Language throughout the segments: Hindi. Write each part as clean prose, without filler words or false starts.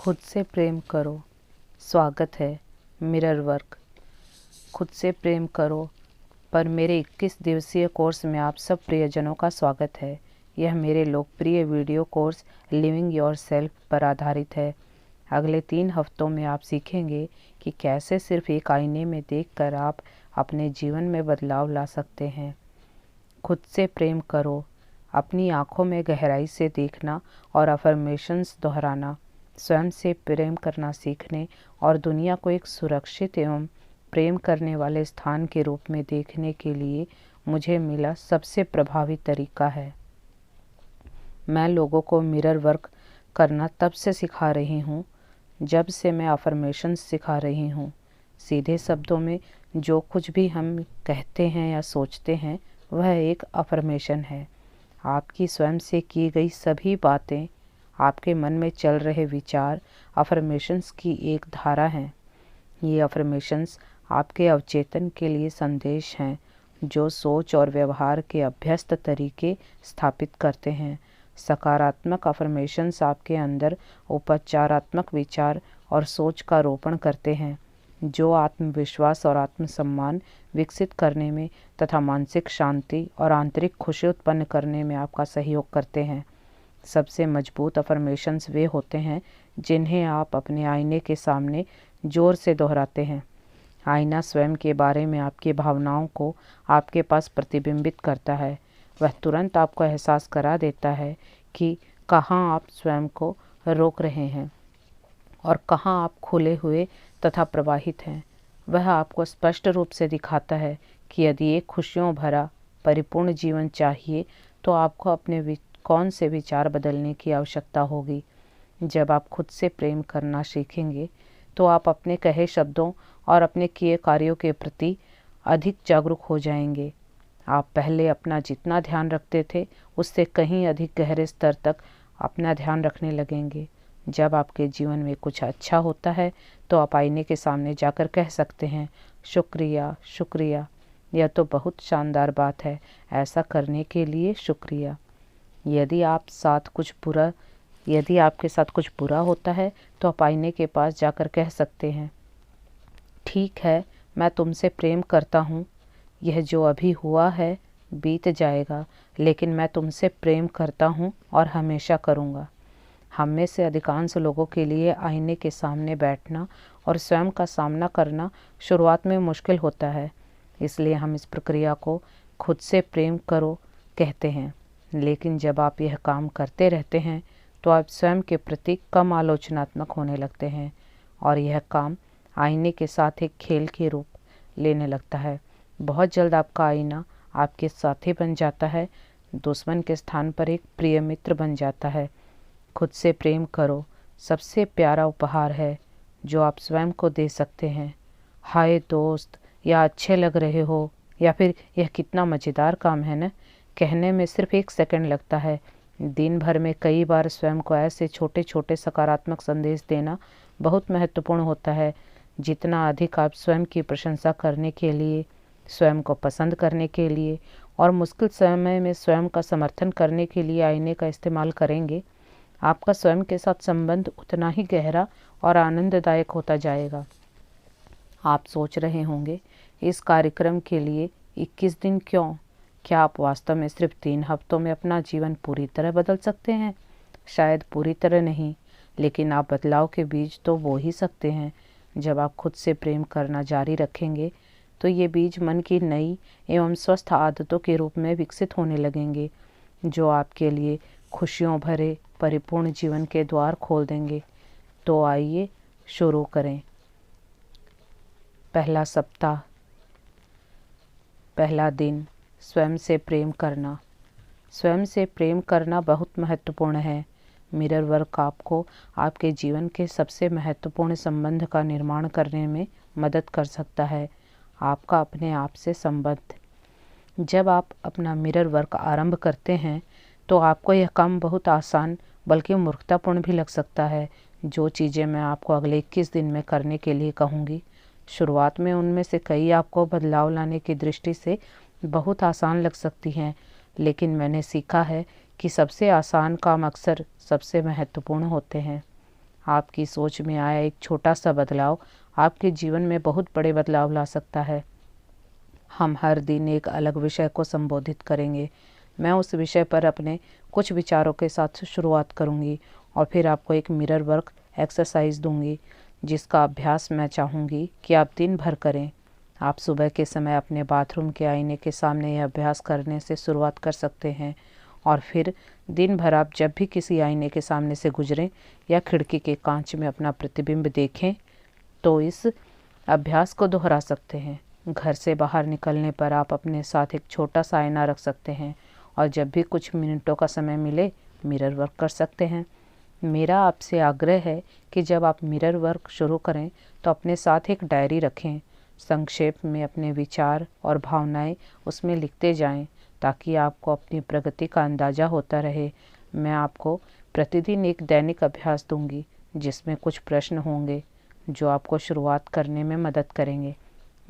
खुद से प्रेम करो। स्वागत है मिरर वर्क। खुद से प्रेम करो पर मेरे 21 दिवसीय कोर्स में आप सब प्रियजनों का स्वागत है। यह मेरे लोकप्रिय वीडियो कोर्स लिविंग योरसेल्फ पर आधारित है। अगले 3 हफ्तों में आप सीखेंगे कि कैसे सिर्फ एक आईने में देखकर आप अपने जीवन में बदलाव ला सकते हैं। खुद से प्रेम करो, अपनी आँखों में गहराई से देखना और अफर्मेशंस दोहराना, स्वयं से प्रेम करना सीखने और दुनिया को एक सुरक्षित एवं प्रेम करने वाले स्थान के रूप में देखने के लिए मुझे मिला सबसे प्रभावी तरीका है। मैं लोगों को मिरर वर्क करना तब से सिखा रही हूँ जब से मैं अफर्मेशंस सिखा रही हूँ। सीधे शब्दों में जो कुछ भी हम कहते हैं या सोचते हैं वह एक अफर्मेशन है। आपकी स्वयं से की गई सभी बातें, आपके मन में चल रहे विचार अफर्मेशंस की एक धारा हैं। ये अफर्मेशंस आपके अवचेतन के लिए संदेश हैं जो सोच और व्यवहार के अभ्यस्त तरीके स्थापित करते हैं। सकारात्मक अफर्मेशंस आपके अंदर उपचारात्मक विचार और सोच का रोपण करते हैं जो आत्मविश्वास और आत्मसम्मान विकसित करने में तथा मानसिक शांति और आंतरिक खुशी उत्पन्न करने में आपका सहयोग करते हैं। सबसे मजबूत अफर्मेशंस वे होते हैं जिन्हें आप अपने आईने के सामने जोर से दोहराते हैं। आईना स्वयं के बारे में आपकी भावनाओं को आपके पास प्रतिबिंबित करता है। वह तुरंत आपको एहसास करा देता है कि कहाँ आप स्वयं को रोक रहे हैं और कहाँ आप खुले हुए तथा प्रवाहित हैं। वह आपको स्पष्ट रूप से दिखाता है कि यदि एक खुशियों भरा परिपूर्ण जीवन चाहिए तो आपको अपने कौन से विचार बदलने की आवश्यकता होगी। जब आप खुद से प्रेम करना सीखेंगे तो आप अपने कहे शब्दों और अपने किए कार्यों के प्रति अधिक जागरूक हो जाएंगे। आप पहले अपना जितना ध्यान रखते थे उससे कहीं अधिक गहरे स्तर तक अपना ध्यान रखने लगेंगे। जब आपके जीवन में कुछ अच्छा होता है तो आप आईने के सामने जाकर कह सकते हैं, शुक्रिया शुक्रिया, यह तो बहुत शानदार बात है, ऐसा करने के लिए शुक्रिया। यदि आपके साथ कुछ बुरा होता है तो आप आईने के पास जाकर कह सकते हैं, ठीक है, मैं तुमसे प्रेम करता हूँ, यह जो अभी हुआ है बीत जाएगा, लेकिन मैं तुमसे प्रेम करता हूँ और हमेशा करूँगा। हम में से अधिकांश लोगों के लिए आईने के सामने बैठना और स्वयं का सामना करना शुरुआत में मुश्किल होता है, इसलिए हम इस प्रक्रिया को खुद से प्रेम करो कहते हैं। लेकिन जब आप यह काम करते रहते हैं तो आप स्वयं के प्रति कम आलोचनात्मक होने लगते हैं और यह काम आईने के साथ एक खेल के रूप लेने लगता है। बहुत जल्द आपका आईना आपके साथी बन जाता है, दुश्मन के स्थान पर एक प्रिय मित्र बन जाता है। खुद से प्रेम करो सबसे प्यारा उपहार है जो आप स्वयं को दे सकते हैं। हाय दोस्त, या अच्छे लग रहे हो, या फिर यह कितना मज़ेदार काम है न, कहने में सिर्फ 1 सेकंड लगता है। दिन भर में कई बार स्वयं को ऐसे छोटे छोटे सकारात्मक संदेश देना बहुत महत्वपूर्ण होता है। जितना अधिक आप स्वयं की प्रशंसा करने के लिए, स्वयं को पसंद करने के लिए और मुश्किल समय में स्वयं का समर्थन करने के लिए आईने का इस्तेमाल करेंगे, आपका स्वयं के साथ संबंध उतना ही गहरा और आनंददायक होता जाएगा। आप सोच रहे होंगे, इस कार्यक्रम के लिए 21 दिन क्यों? क्या आप वास्तव में सिर्फ 3 हफ्तों में अपना जीवन पूरी तरह बदल सकते हैं? शायद पूरी तरह नहीं, लेकिन आप बदलाव के बीज तो बो ही सकते हैं। जब आप खुद से प्रेम करना जारी रखेंगे तो ये बीज मन की नई एवं स्वस्थ आदतों के रूप में विकसित होने लगेंगे जो आपके लिए खुशियों भरे परिपूर्ण जीवन के द्वार खोल देंगे। तो आइए शुरू करें। पहला सप्ताह, पहला दिन, स्वयं से प्रेम करना। स्वयं से प्रेम करना बहुत महत्वपूर्ण है। मिरर वर्क आपको आपके जीवन के सबसे महत्वपूर्ण संबंध का निर्माण करने में मदद कर सकता है, आपका अपने आप से संबंध। जब आप अपना मिरर वर्क आरंभ करते हैं तो आपको यह काम बहुत आसान बल्कि मूर्खतापूर्ण भी लग सकता है। जो चीज़ें मैं आपको अगले 21 दिन में करने के लिए कहूँगी, शुरुआत में उनमें से कई आपको बदलाव लाने की दृष्टि से बहुत आसान लग सकती हैं, लेकिन मैंने सीखा है कि सबसे आसान काम अक्सर सबसे महत्वपूर्ण होते हैं। आपकी सोच में आया एक छोटा सा बदलाव आपके जीवन में बहुत बड़े बदलाव ला सकता है। हम हर दिन एक अलग विषय को संबोधित करेंगे। मैं उस विषय पर अपने कुछ विचारों के साथ शुरुआत करूंगी और फिर आपको एक मिरर वर्क एक्सरसाइज दूंगी, जिसका अभ्यास मैं चाहूँगी कि आप दिन भर करें। आप सुबह के समय अपने बाथरूम के आईने के सामने यह अभ्यास करने से शुरुआत कर सकते हैं और फिर दिन भर आप जब भी किसी आईने के सामने से गुजरें या खिड़की के कांच में अपना प्रतिबिंब देखें तो इस अभ्यास को दोहरा सकते हैं। घर से बाहर निकलने पर आप अपने साथ एक छोटा सा आईना रख सकते हैं और जब भी कुछ मिनटों का समय मिले मिरर वर्क कर सकते हैं। मेरा आपसे आग्रह है कि जब आप मिरर वर्क शुरू करें तो अपने साथ एक डायरी रखें। संक्षेप में अपने विचार और भावनाएं उसमें लिखते जाएं ताकि आपको अपनी प्रगति का अंदाज़ा होता रहे। मैं आपको प्रतिदिन एक दैनिक अभ्यास दूंगी जिसमें कुछ प्रश्न होंगे जो आपको शुरुआत करने में मदद करेंगे।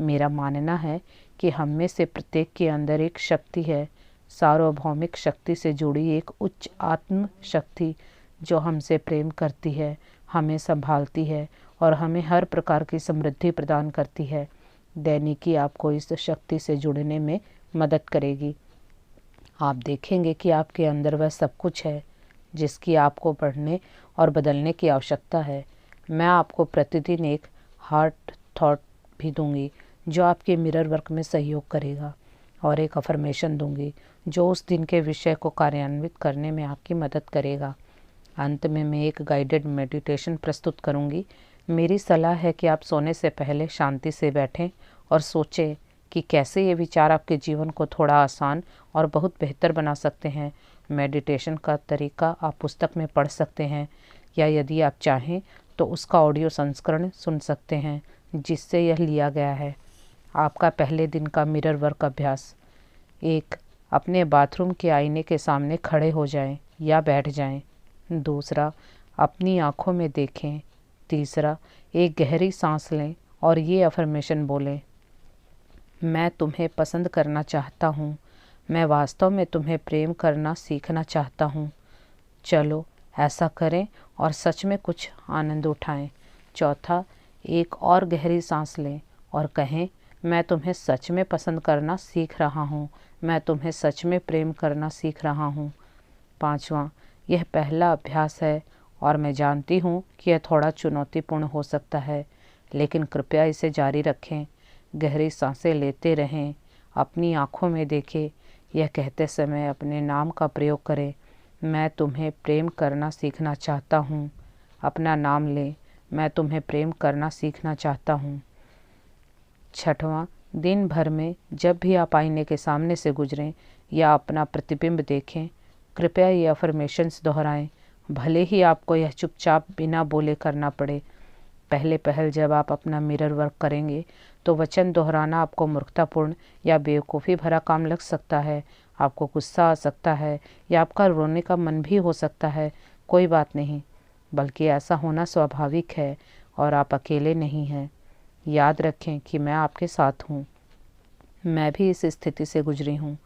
मेरा मानना है कि हम में से प्रत्येक के अंदर एक शक्ति है, सार्वभौमिक शक्ति से जुड़ी एक उच्च आत्म शक्ति जो हमसे प्रेम करती है, हमें संभालती है और हमें हर प्रकार की समृद्धि प्रदान करती है। दैनिकी आपको इस शक्ति से जुड़ने में मदद करेगी। आप देखेंगे कि आपके अंदर वह सब कुछ है जिसकी आपको पढ़ने और बदलने की आवश्यकता है। मैं आपको प्रतिदिन एक हार्ट थॉट भी दूंगी जो आपके मिरर वर्क में सहयोग करेगा और एक अफर्मेशन दूंगी जो उस दिन के विषय को कार्यान्वित करने में आपकी मदद करेगा। अंत में मैं एक गाइडेड मेडिटेशन प्रस्तुत करूंगी। मेरी सलाह है कि आप सोने से पहले शांति से बैठें और सोचें कि कैसे ये विचार आपके जीवन को थोड़ा आसान और बहुत बेहतर बना सकते हैं। मेडिटेशन का तरीका आप पुस्तक में पढ़ सकते हैं या यदि आप चाहें तो उसका ऑडियो संस्करण सुन सकते हैं जिससे यह लिया गया है। आपका पहले दिन का मिरर वर्क अभ्यास: 1. अपने बाथरूम के आईने के सामने खड़े हो जाएं या बैठ जाएं। 2. अपनी आँखों में देखें। 3. एक गहरी सांस लें और ये अफर्मेशन बोलें: मैं तुम्हें पसंद करना चाहता हूँ। मैं वास्तव में तुम्हें प्रेम करना सीखना चाहता हूँ। चलो ऐसा करें और सच में कुछ आनंद उठाएं। 4. एक और गहरी सांस लें और कहें, मैं तुम्हें सच में पसंद करना सीख रहा हूँ। मैं तुम्हें सच में प्रेम करना सीख रहा हूँ। 5. यह पहला अभ्यास है और मैं जानती हूँ कि यह थोड़ा चुनौतीपूर्ण हो सकता है, लेकिन कृपया इसे जारी रखें। गहरी सांसें लेते रहें, अपनी आँखों में देखें। यह कहते समय अपने नाम का प्रयोग करें। मैं तुम्हें प्रेम करना सीखना चाहता हूँ। अपना नाम लें, मैं तुम्हें प्रेम करना सीखना चाहता हूँ। 6. दिन भर में जब भी आप आईने के सामने से गुजरें या अपना प्रतिबिंब देखें, कृपया ये अफर्मेशंस दोहराएं, भले ही आपको यह चुपचाप बिना बोले करना पड़े। पहल जब आप अपना मिरर वर्क करेंगे तो वचन दोहराना आपको मूर्खतापूर्ण या बेवकूफ़ी भरा काम लग सकता है। आपको गुस्सा आ सकता है या आपका रोने का मन भी हो सकता है। कोई बात नहीं, बल्कि ऐसा होना स्वाभाविक है और आप अकेले नहीं हैं। याद रखें कि मैं आपके साथ हूँ। मैं भी इस स्थिति से गुजरी हूँ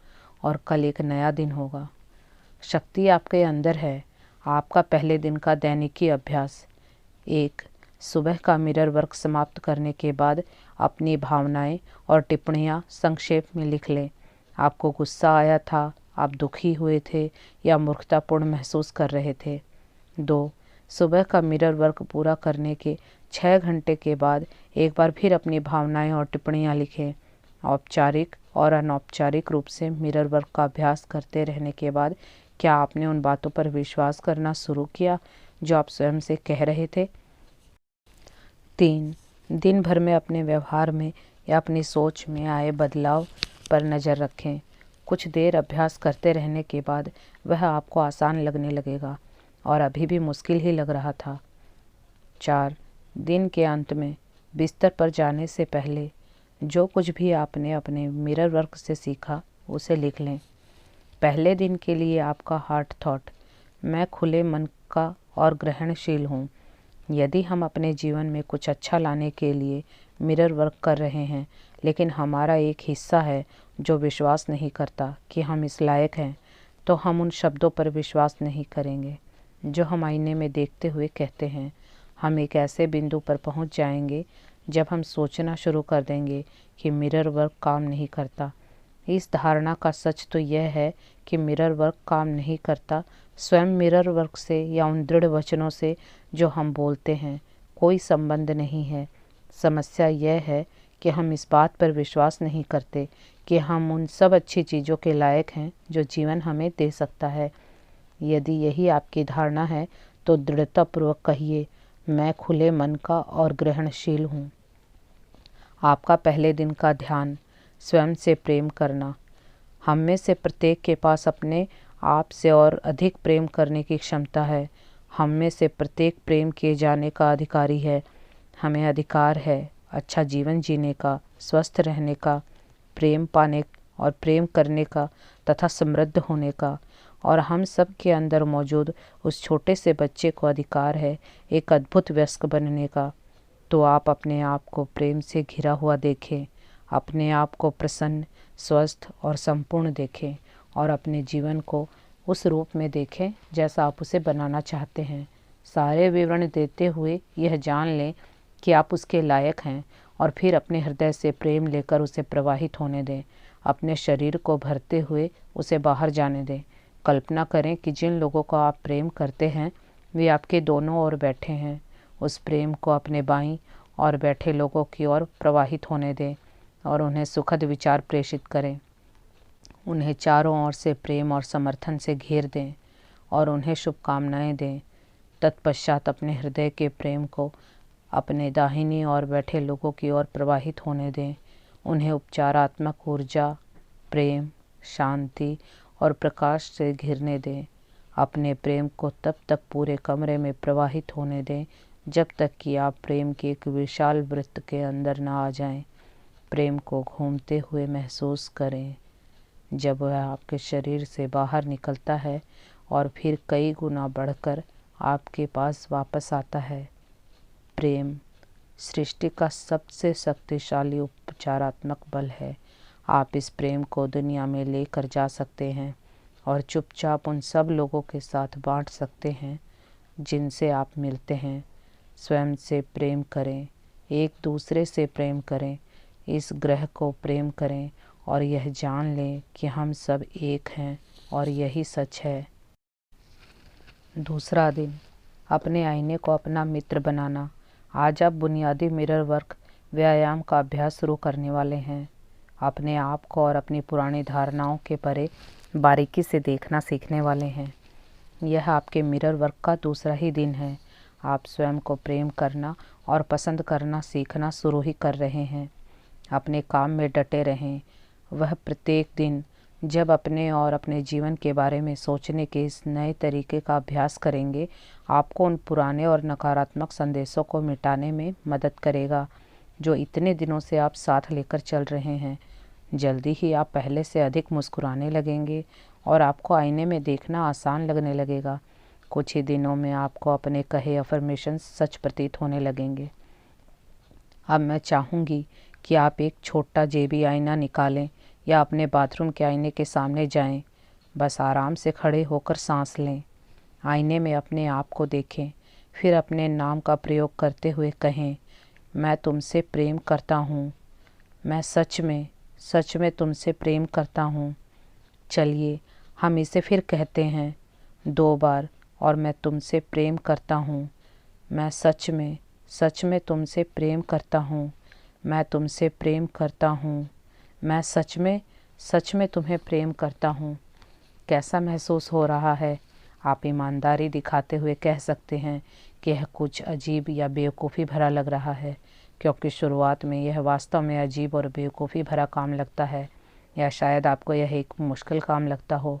और कल एक नया दिन होगा। शक्ति आपके अंदर है। आपका पहले दिन का दैनिकी अभ्यास: 1. सुबह का मिरर वर्क समाप्त करने के बाद अपनी भावनाएं और टिप्पणियां संक्षेप में लिख लें। आपको गुस्सा आया था, आप दुखी हुए थे या मूर्खतापूर्ण महसूस कर रहे थे। 2. सुबह का मिरर वर्क पूरा करने के 6 घंटे के बाद एक बार फिर अपनी भावनाएं और टिप्पणियां लिखें। औपचारिक और अनौपचारिक रूप से मिरर वर्क का अभ्यास करते रहने के बाद क्या आपने उन बातों पर विश्वास करना शुरू किया जो आप स्वयं से कह रहे थे? 3. दिन भर में अपने व्यवहार में या अपनी सोच में आए बदलाव पर नज़र रखें। कुछ देर अभ्यास करते रहने के बाद वह आपको आसान लगने लगेगा और अभी भी मुश्किल ही लग रहा था। 4. दिन के अंत में बिस्तर पर जाने से पहले जो कुछ भी आपने अपने मिरर वर्क से सीखा उसे लिख लें। पहले दिन के लिए आपका हार्ट थॉट: मैं खुले मन का और ग्रहणशील हूँ। यदि हम अपने जीवन में कुछ अच्छा लाने के लिए मिरर वर्क कर रहे हैं लेकिन हमारा एक हिस्सा है जो विश्वास नहीं करता कि हम इस लायक हैं, तो हम उन शब्दों पर विश्वास नहीं करेंगे जो हम आईने में देखते हुए कहते हैं। हम एक ऐसे बिंदु पर पहुंच जाएंगे जब हम सोचना शुरू कर देंगे कि मिरर वर्क काम नहीं करता। इस धारणा का सच तो यह है कि मिरर वर्क काम नहीं करता, स्वयं मिरर वर्क से या उन दृढ़ वचनों से जो हम बोलते हैं कोई संबंध नहीं है। समस्या यह है कि हम इस बात पर विश्वास नहीं करते कि हम उन सब अच्छी चीज़ों के लायक हैं जो जीवन हमें दे सकता है। यदि यही आपकी धारणा है तो दृढ़तापूर्वक कहिए, मैं खुले मन का और ग्रहणशील हूँ। आपका पहले दिन का ध्यान, स्वयं से प्रेम करना। हम में से प्रत्येक के पास अपने आप से और अधिक प्रेम करने की क्षमता है। हम में से प्रत्येक प्रेम किए जाने का अधिकारी है। हमें अधिकार है अच्छा जीवन जीने का, स्वस्थ रहने का, प्रेम पाने और प्रेम करने का तथा समृद्ध होने का। और हम सब के अंदर मौजूद उस छोटे से बच्चे को अधिकार है एक अद्भुत वयस्क बनने का। तो आप अपने आप को प्रेम से घिरा हुआ देखें, अपने आप को प्रसन्न, स्वस्थ और संपूर्ण देखें और अपने जीवन को उस रूप में देखें जैसा आप उसे बनाना चाहते हैं। सारे विवरण देते हुए यह जान लें कि आप उसके लायक हैं और फिर अपने हृदय से प्रेम लेकर उसे प्रवाहित होने दें। अपने शरीर को भरते हुए उसे बाहर जाने दें। कल्पना करें कि जिन लोगों को आप प्रेम करते हैं वे आपके दोनों ओर बैठे हैं। उस प्रेम को अपने बाईं ओर बैठे लोगों की ओर प्रवाहित होने दें और उन्हें सुखद विचार प्रेषित करें। उन्हें चारों ओर से प्रेम और समर्थन से घेर दें और उन्हें शुभकामनाएं दें। तत्पश्चात अपने हृदय के प्रेम को अपने दाहिनी ओर बैठे लोगों की ओर प्रवाहित होने दें। उन्हें उपचारात्मक ऊर्जा, प्रेम, शांति और प्रकाश से घिरने दें। अपने प्रेम को तब तक पूरे कमरे में प्रवाहित होने दें जब तक कि आप प्रेम के एक विशाल वृत्त के अंदर न आ जाएं। प्रेम को घूमते हुए महसूस करें जब वह आपके शरीर से बाहर निकलता है और फिर कई गुना बढ़कर आपके पास वापस आता है। प्रेम सृष्टि का सबसे शक्तिशाली उपचारात्मक बल है। आप इस प्रेम को दुनिया में लेकर जा सकते हैं और चुपचाप उन सब लोगों के साथ बांट सकते हैं जिनसे आप मिलते हैं। स्वयं से प्रेम करें, एक दूसरे से प्रेम करें, इस ग्रह को प्रेम करें और यह जान लें कि हम सब एक हैं और यही सच है। दूसरा दिन, अपने आईने को अपना मित्र बनाना। आज आप बुनियादी मिरर वर्क व्यायाम का अभ्यास शुरू करने वाले हैं। अपने आप को और अपनी पुरानी धारणाओं के परे बारीकी से देखना सीखने वाले हैं। यह आपके मिरर वर्क का दूसरा ही दिन है। आप स्वयं को प्रेम करना और पसंद करना सीखना शुरू ही कर रहे हैं। अपने काम में डटे रहें। वह प्रत्येक दिन जब अपने और अपने जीवन के बारे में सोचने के इस नए तरीके का अभ्यास करेंगे, आपको उन पुराने और नकारात्मक संदेशों को मिटाने में मदद करेगा जो इतने दिनों से आप साथ लेकर चल रहे हैं। जल्दी ही आप पहले से अधिक मुस्कुराने लगेंगे और आपको आईने में देखना आसान लगने लगेगा। कुछ ही दिनों में आपको अपने कहे अफर्मेशन सच प्रतीत होने लगेंगे। अब मैं चाहूँगी कि आप एक छोटा जेबी आईना निकालें या अपने बाथरूम के आईने के सामने जाएं। बस आराम से खड़े होकर सांस लें। आईने में अपने आप को देखें, फिर अपने नाम का प्रयोग करते हुए कहें, मैं तुमसे प्रेम करता हूँ। मैं सच में तुमसे प्रेम करता हूँ। चलिए हम इसे फिर कहते हैं 2 बार, और मैं तुमसे प्रेम करता हूँ। मैं सच में तुमसे प्रेम करता हूँ। मैं तुमसे प्रेम करता हूँ। मैं सच में तुम्हें प्रेम करता हूँ। कैसा महसूस हो रहा है? आप ईमानदारी दिखाते हुए कह सकते हैं कि यह कुछ अजीब या बेवकूफ़ी भरा लग रहा है, क्योंकि शुरुआत में यह वास्तव में अजीब और बेवकूफ़ी भरा काम लगता है, या शायद आपको यह एक मुश्किल काम लगता हो।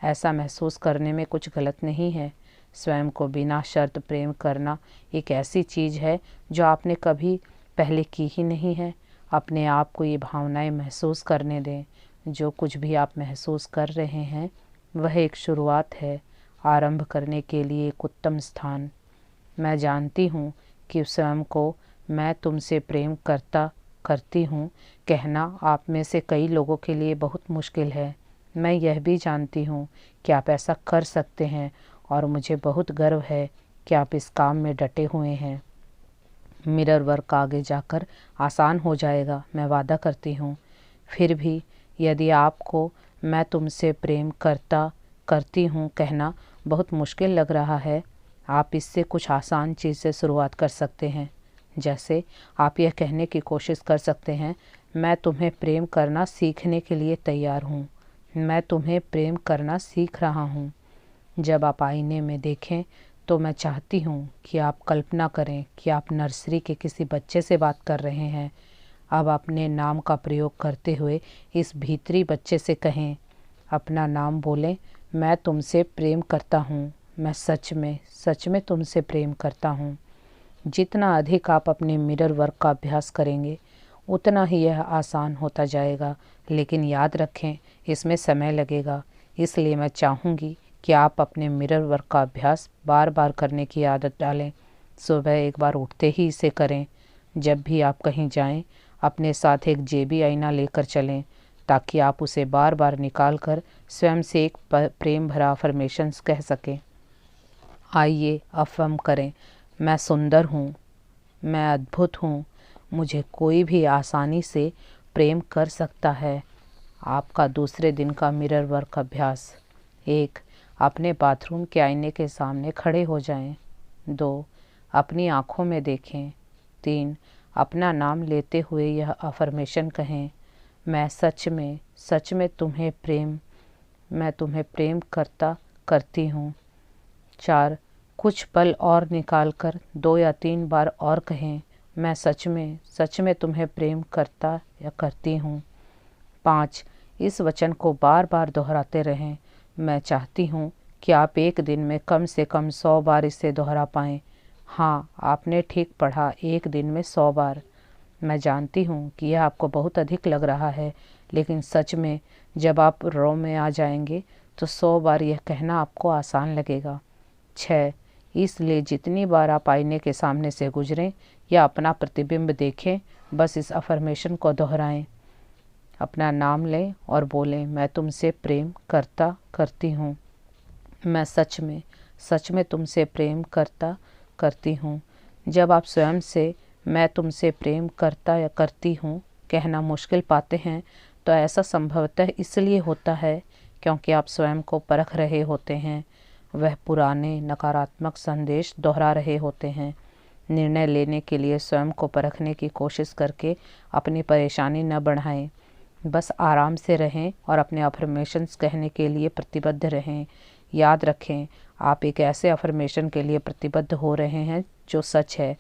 ऐसा महसूस करने में कुछ गलत नहीं है। स्वयं को बिना शर्त प्रेम करना एक ऐसी चीज़ है जो आपने कभी पहले की ही नहीं है। अपने आप को ये भावनाएं महसूस करने दें। जो कुछ भी आप महसूस कर रहे हैं वह एक शुरुआत है, आरंभ करने के लिए एक उत्तम स्थान। मैं जानती हूँ कि स्वयं को मैं तुमसे प्रेम करती हूँ कहना आप में से कई लोगों के लिए बहुत मुश्किल है। मैं यह भी जानती हूँ कि आप ऐसा कर सकते हैं और मुझे बहुत गर्व है कि आप इस काम में डटे हुए हैं। मिरर वर्क आगे जाकर आसान हो जाएगा, मैं वादा करती हूँ। फिर भी यदि आपको मैं तुमसे प्रेम करती हूँ कहना बहुत मुश्किल लग रहा है, आप इससे कुछ आसान चीज़ से शुरुआत कर सकते हैं। जैसे आप यह कहने की कोशिश कर सकते हैं, मैं तुम्हें प्रेम करना सीखने के लिए तैयार हूँ। मैं तुम्हें प्रेम करना सीख रहा हूँ। जब आप आईने में देखें तो मैं चाहती हूँ कि आप कल्पना करें कि आप नर्सरी के किसी बच्चे से बात कर रहे हैं। अब अपने नाम का प्रयोग करते हुए इस भीतरी बच्चे से कहें, अपना नाम बोलें, मैं तुमसे प्रेम करता हूँ। मैं सच में तुमसे प्रेम करता हूँ। जितना अधिक आप अपने मिरर वर्क का अभ्यास करेंगे उतना ही यह आसान होता जाएगा, लेकिन याद रखें इसमें समय लगेगा। इसलिए मैं चाहूँगी कि आप अपने मिरर वर्क का अभ्यास बार बार करने की आदत डालें। सुबह एक बार उठते ही इसे करें। जब भी आप कहीं जाएं, अपने साथ एक जेबी आईना लेकर चलें ताकि आप उसे बार बार निकाल कर स्वयं से एक प्रेम भरा अफर्मेशंस कह सकें। आइए अफर्म करें, मैं सुंदर हूँ, मैं अद्भुत हूँ, मुझे कोई भी आसानी से प्रेम कर सकता है। आपका दूसरे दिन का मिरर वर्क अभ्यास। 1. अपने बाथरूम के आईने के सामने खड़े हो जाएं। 2. अपनी आँखों में देखें। 3. अपना नाम लेते हुए यह अफर्मेशन कहें, मैं सच में मैं तुम्हें प्रेम करती हूँ। 4. कुछ पल और निकालकर 2 या 3 बार और कहें, मैं सच में तुम्हें प्रेम करती हूँ। 5. इस वचन को बार बार दोहराते रहें। मैं चाहती हूँ कि आप एक दिन में कम से कम 100 बार इसे दोहरा पाएँ। हाँ, आपने ठीक पढ़ा, एक दिन में 100 बार। मैं जानती हूँ कि यह आपको बहुत अधिक लग रहा है, लेकिन सच में जब आप रो में आ जाएंगे तो 100 बार यह कहना आपको आसान लगेगा। 6. इसलिए जितनी बार आप आईने के सामने से गुजरें या अपना प्रतिबिंब देखें, बस इस अफर्मेशन को दोहराएं। अपना नाम लें और बोलें, मैं तुमसे प्रेम करती हूँ। मैं सच में तुमसे प्रेम करती हूँ। जब आप स्वयं से मैं तुमसे प्रेम करती हूँ कहना मुश्किल पाते हैं तो ऐसा संभवतः इसलिए होता है क्योंकि आप स्वयं को परख रहे होते हैं। वह पुराने नकारात्मक संदेश दोहरा रहे होते हैं। निर्णय लेने के लिए स्वयं को परखने की कोशिश करके अपनी परेशानी न बढ़ाएं। बस आराम से रहें और अपने अफर्मेशंस कहने के लिए प्रतिबद्ध रहें। याद रखें, आप एक ऐसे अफर्मेशन के लिए प्रतिबद्ध हो रहे हैं जो सच है।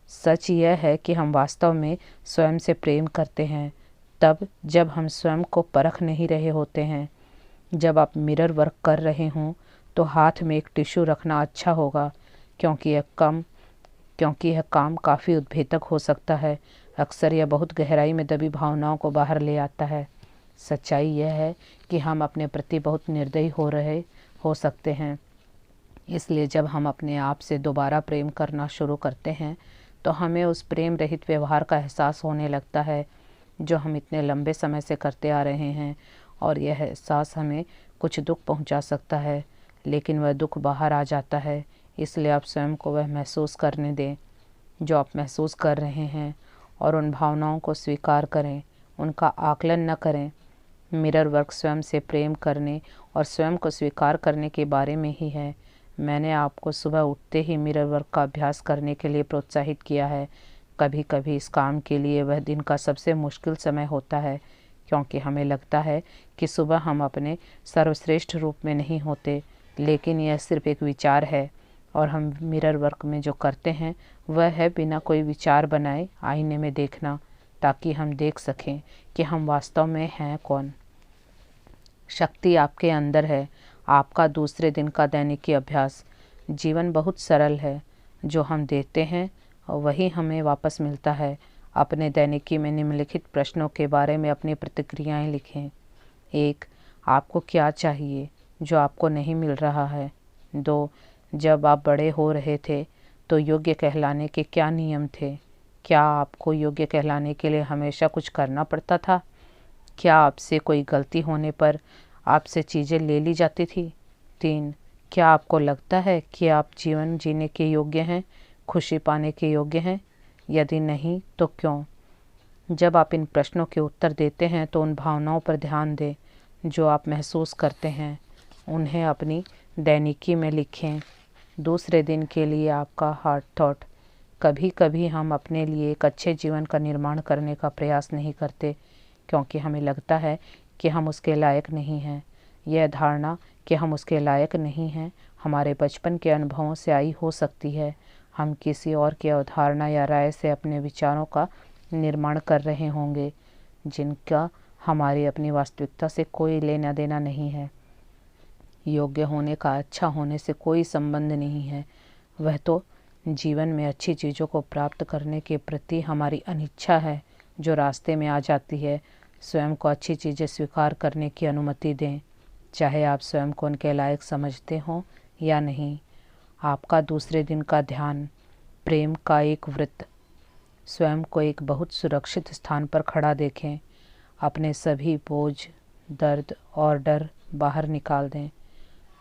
सच यह है कि हम वास्तव में स्वयं से प्रेम करते हैं तब जब हम स्वयं को परख नहीं रहे होते हैं। जब आप मिरर वर्क कर रहे हों तो हाथ में एक टिश्यू रखना अच्छा होगा, क्योंकि यह काम काफ़ी उद्भेदक हो सकता है। अक्सर यह बहुत गहराई में दबी भावनाओं को बाहर ले आता है। सच्चाई यह है कि हम अपने प्रति बहुत निर्दयी हो सकते हैं। इसलिए जब हम अपने आप से दोबारा प्रेम करना शुरू करते हैं तो हमें उस प्रेम रहित व्यवहार का एहसास होने लगता है जो हम इतने लंबे समय से करते आ रहे हैं, और यह एहसास हमें कुछ दुख पहुंचा सकता है, लेकिन वह दुख बाहर आ जाता है। इसलिए आप स्वयं को वह महसूस करने दें जो आप महसूस कर रहे हैं और उन भावनाओं को स्वीकार करें, उनका आकलन न करें। मिरर वर्क स्वयं से प्रेम करने और स्वयं को स्वीकार करने के बारे में ही है। मैंने आपको सुबह उठते ही मिरर वर्क का अभ्यास करने के लिए प्रोत्साहित किया है। कभी कभी इस काम के लिए वह दिन का सबसे मुश्किल समय होता है, क्योंकि हमें लगता है कि सुबह हम अपने सर्वश्रेष्ठ रूप में नहीं होते, लेकिन यह सिर्फ एक विचार है और हम मिरर वर्क में जो करते हैं वह है बिना कोई विचार बनाए आईने में देखना, ताकि हम देख सकें कि हम वास्तव में हैं कौन। शक्ति आपके अंदर है। आपका दूसरे दिन का दैनिकी अभ्यास। जीवन बहुत सरल है, जो हम देते हैं और वही हमें वापस मिलता है। अपने दैनिकी में निम्नलिखित प्रश्नों के बारे में अपनी प्रतिक्रियाएं लिखें। 1. आपको क्या चाहिए जो आपको नहीं मिल रहा है? 2. जब आप बड़े हो रहे थे तो योग्य कहलाने के क्या नियम थे? क्या आपको योग्य कहलाने के लिए हमेशा कुछ करना पड़ता था? क्या आपसे कोई गलती होने पर आपसे चीज़ें ले ली जाती थी? 3. क्या आपको लगता है कि आप जीवन जीने के योग्य हैं, खुशी पाने के योग्य हैं, यदि नहीं तो क्यों? जब आप इन प्रश्नों के उत्तर देते हैं तो उन भावनाओं पर ध्यान दें जो आप महसूस करते हैं। उन्हें अपनी दैनिकी में लिखें। दूसरे दिन के लिए आपका हार्ट थॉट। कभी कभी हम अपने लिए एक अच्छे जीवन का निर्माण करने का प्रयास नहीं करते क्योंकि हमें लगता है कि हम उसके लायक नहीं हैं। यह धारणा कि हम उसके लायक नहीं हैं हमारे बचपन के अनुभवों से आई हो सकती है। हम किसी और की अवधारणा या राय से अपने विचारों का निर्माण कर रहे होंगे जिनका हमारी अपनी वास्तविकता से कोई लेना देना नहीं है। योग्य होने का अच्छा होने से कोई संबंध नहीं है। वह तो जीवन में अच्छी चीज़ों को प्राप्त करने के प्रति हमारी अनिच्छा है जो रास्ते में आ जाती है। स्वयं को अच्छी चीज़ें स्वीकार करने की अनुमति दें, चाहे आप स्वयं को उनके लायक समझते हों या नहीं। आपका दूसरे दिन का ध्यान। प्रेम का एक वृत्त। स्वयं को एक बहुत सुरक्षित स्थान पर खड़ा देखें। अपने सभी बोझ, दर्द और डर बाहर निकाल दें।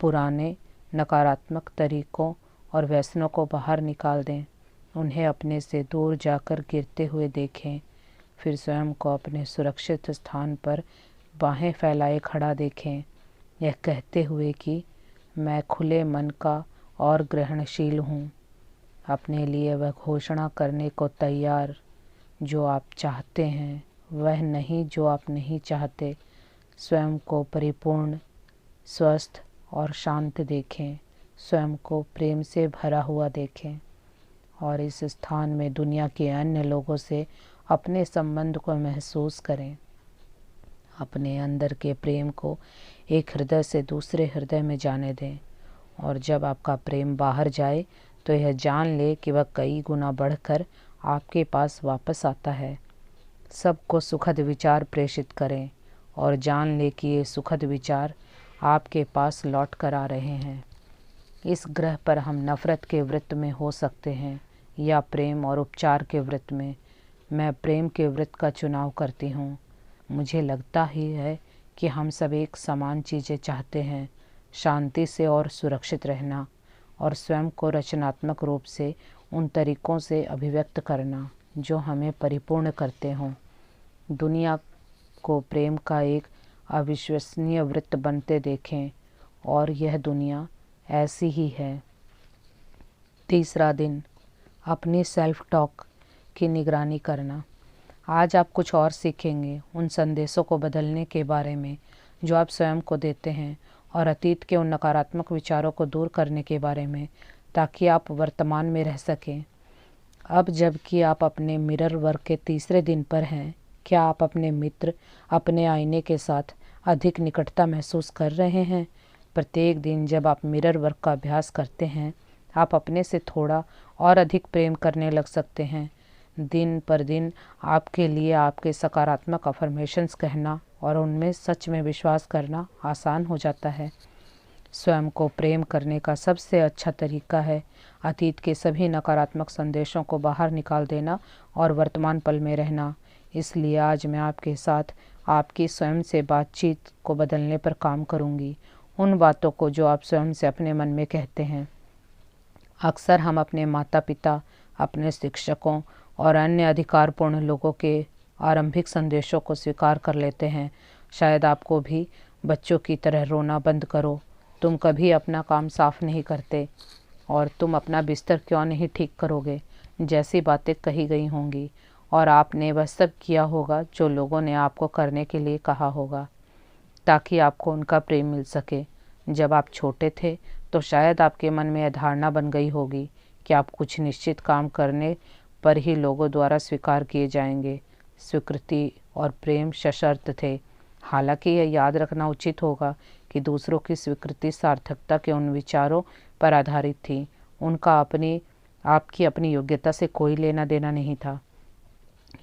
पुराने नकारात्मक तरीकों और व्यसनों को बाहर निकाल दें। उन्हें अपने से दूर जाकर गिरते हुए देखें। फिर स्वयं को अपने सुरक्षित स्थान पर बाहें फैलाए खड़ा देखें, यह कहते हुए कि मैं खुले मन का और ग्रहणशील हूँ। अपने लिए वह घोषणा करने को तैयार जो आप चाहते हैं, वह नहीं जो आप नहीं चाहते। स्वयं को परिपूर्ण, स्वस्थ और शांत देखें। स्वयं को प्रेम से भरा हुआ देखें और इस स्थान में दुनिया के अन्य लोगों से अपने संबंध को महसूस करें। अपने अंदर के प्रेम को एक हृदय से दूसरे हृदय में जाने दें और जब आपका प्रेम बाहर जाए तो यह जान ले कि वह कई गुना बढ़कर आपके पास वापस आता है। सबको सुखद विचार प्रेषित करें और जान ले कि ये सुखद विचार आपके पास लौट कर आ रहे हैं। इस ग्रह पर हम नफ़रत के वृत्त में हो सकते हैं या प्रेम और उपचार के वृत्त में। मैं प्रेम के वृत्त का चुनाव करती हूँ। मुझे लगता ही है कि हम सब एक समान चीज़ें चाहते हैं, शांति से और सुरक्षित रहना और स्वयं को रचनात्मक रूप से उन तरीकों से अभिव्यक्त करना जो हमें परिपूर्ण करते हों। दुनिया को प्रेम का एक अविश्वसनीय वृत्त बनते देखें और यह दुनिया ऐसी ही है। तीसरा दिन, अपनी सेल्फ टॉक की निगरानी करना। आज आप कुछ और सीखेंगे उन संदेशों को बदलने के बारे में जो आप स्वयं को देते हैं और अतीत के उन नकारात्मक विचारों को दूर करने के बारे में, ताकि आप वर्तमान में रह सकें। अब जबकि आप अपने मिरर वर्क के तीसरे दिन पर हैं, क्या आप अपने मित्र, अपने आईने के साथ अधिक निकटता महसूस कर रहे हैं? प्रत्येक दिन जब आप मिरर वर्क का अभ्यास करते हैं, आप अपने से थोड़ा और अधिक प्रेम करने लग सकते हैं। दिन पर दिन आपके लिए आपके सकारात्मक अफर्मेशंस कहना और उनमें सच में विश्वास करना आसान हो जाता है। स्वयं को प्रेम करने का सबसे अच्छा तरीका है अतीत के सभी नकारात्मक संदेशों को बाहर निकाल देना और वर्तमान पल में रहना। इसलिए आज मैं आपके साथ आपकी स्वयं से बातचीत को बदलने पर काम करूंगी। उन बातों को जो आप स्वयं से अपने मन में कहते हैं। अक्सर हम अपने माता पिता, अपने शिक्षकों और अन्य अधिकारपूर्ण लोगों के आरंभिक संदेशों को स्वीकार कर लेते हैं। शायद आपको भी बच्चों की तरह रोना बंद करो, तुम कभी अपना काम साफ नहीं करते और तुम अपना बिस्तर क्यों नहीं ठीक करोगे जैसी बातें कही गई होंगी और आपने वह सब किया होगा जो लोगों ने आपको करने के लिए कहा होगा ताकि आपको उनका प्रेम मिल सके। जब आप छोटे थे तो शायद आपके मन में यह धारणा बन गई होगी कि आप कुछ निश्चित काम करने पर ही लोगों द्वारा स्वीकार किए जाएंगे। स्वीकृति और प्रेम सशर्त थे। हालांकि यह याद रखना उचित होगा कि दूसरों की स्वीकृति सार्थकता के उन विचारों पर आधारित थी। उनका आपकी अपनी योग्यता से कोई लेना देना नहीं था।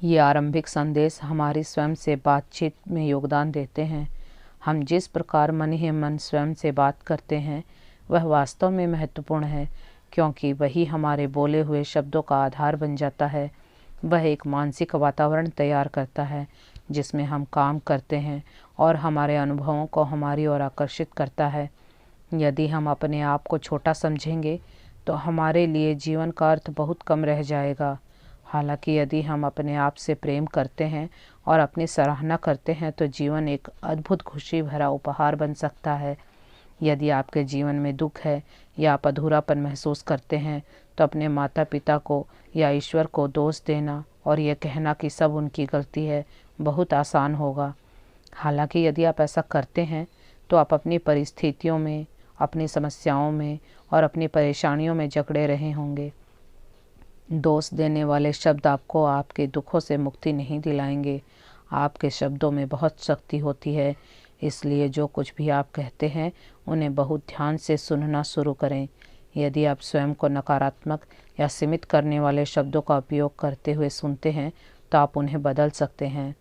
ये आरंभिक संदेश हमारी स्वयं से बातचीत में योगदान देते हैं। हम जिस प्रकार मन ही मन स्वयं से बात करते हैं वह वास्तव में महत्वपूर्ण है, क्योंकि वही हमारे बोले हुए शब्दों का आधार बन जाता है। वह एक मानसिक वातावरण तैयार करता है जिसमें हम काम करते हैं और हमारे अनुभवों को हमारी ओर आकर्षित करता है। यदि हम अपने आप को छोटा समझेंगे तो हमारे लिए जीवन का अर्थ बहुत कम रह जाएगा। हालांकि यदि हम अपने आप से प्रेम करते हैं और अपनी सराहना करते हैं तो जीवन एक अद्भुत खुशी भरा उपहार बन सकता है। यदि आपके जीवन में दुख है या आप अधूरापन महसूस करते हैं तो अपने माता पिता को या ईश्वर को दोष देना और यह कहना कि सब उनकी गलती है बहुत आसान होगा। हालांकि यदि आप ऐसा करते हैं तो आप अपनी परिस्थितियों में, अपनी समस्याओं में और अपनी परेशानियों में जकड़े रहे होंगे। दोष देने वाले शब्द आपको आपके दुखों से मुक्ति नहीं दिलाएंगे। आपके शब्दों में बहुत शक्ति होती है, इसलिए जो कुछ भी आप कहते हैं उन्हें बहुत ध्यान से सुनना शुरू करें। यदि आप स्वयं को नकारात्मक या सीमित करने वाले शब्दों का उपयोग करते हुए सुनते हैं तो आप उन्हें बदल सकते हैं।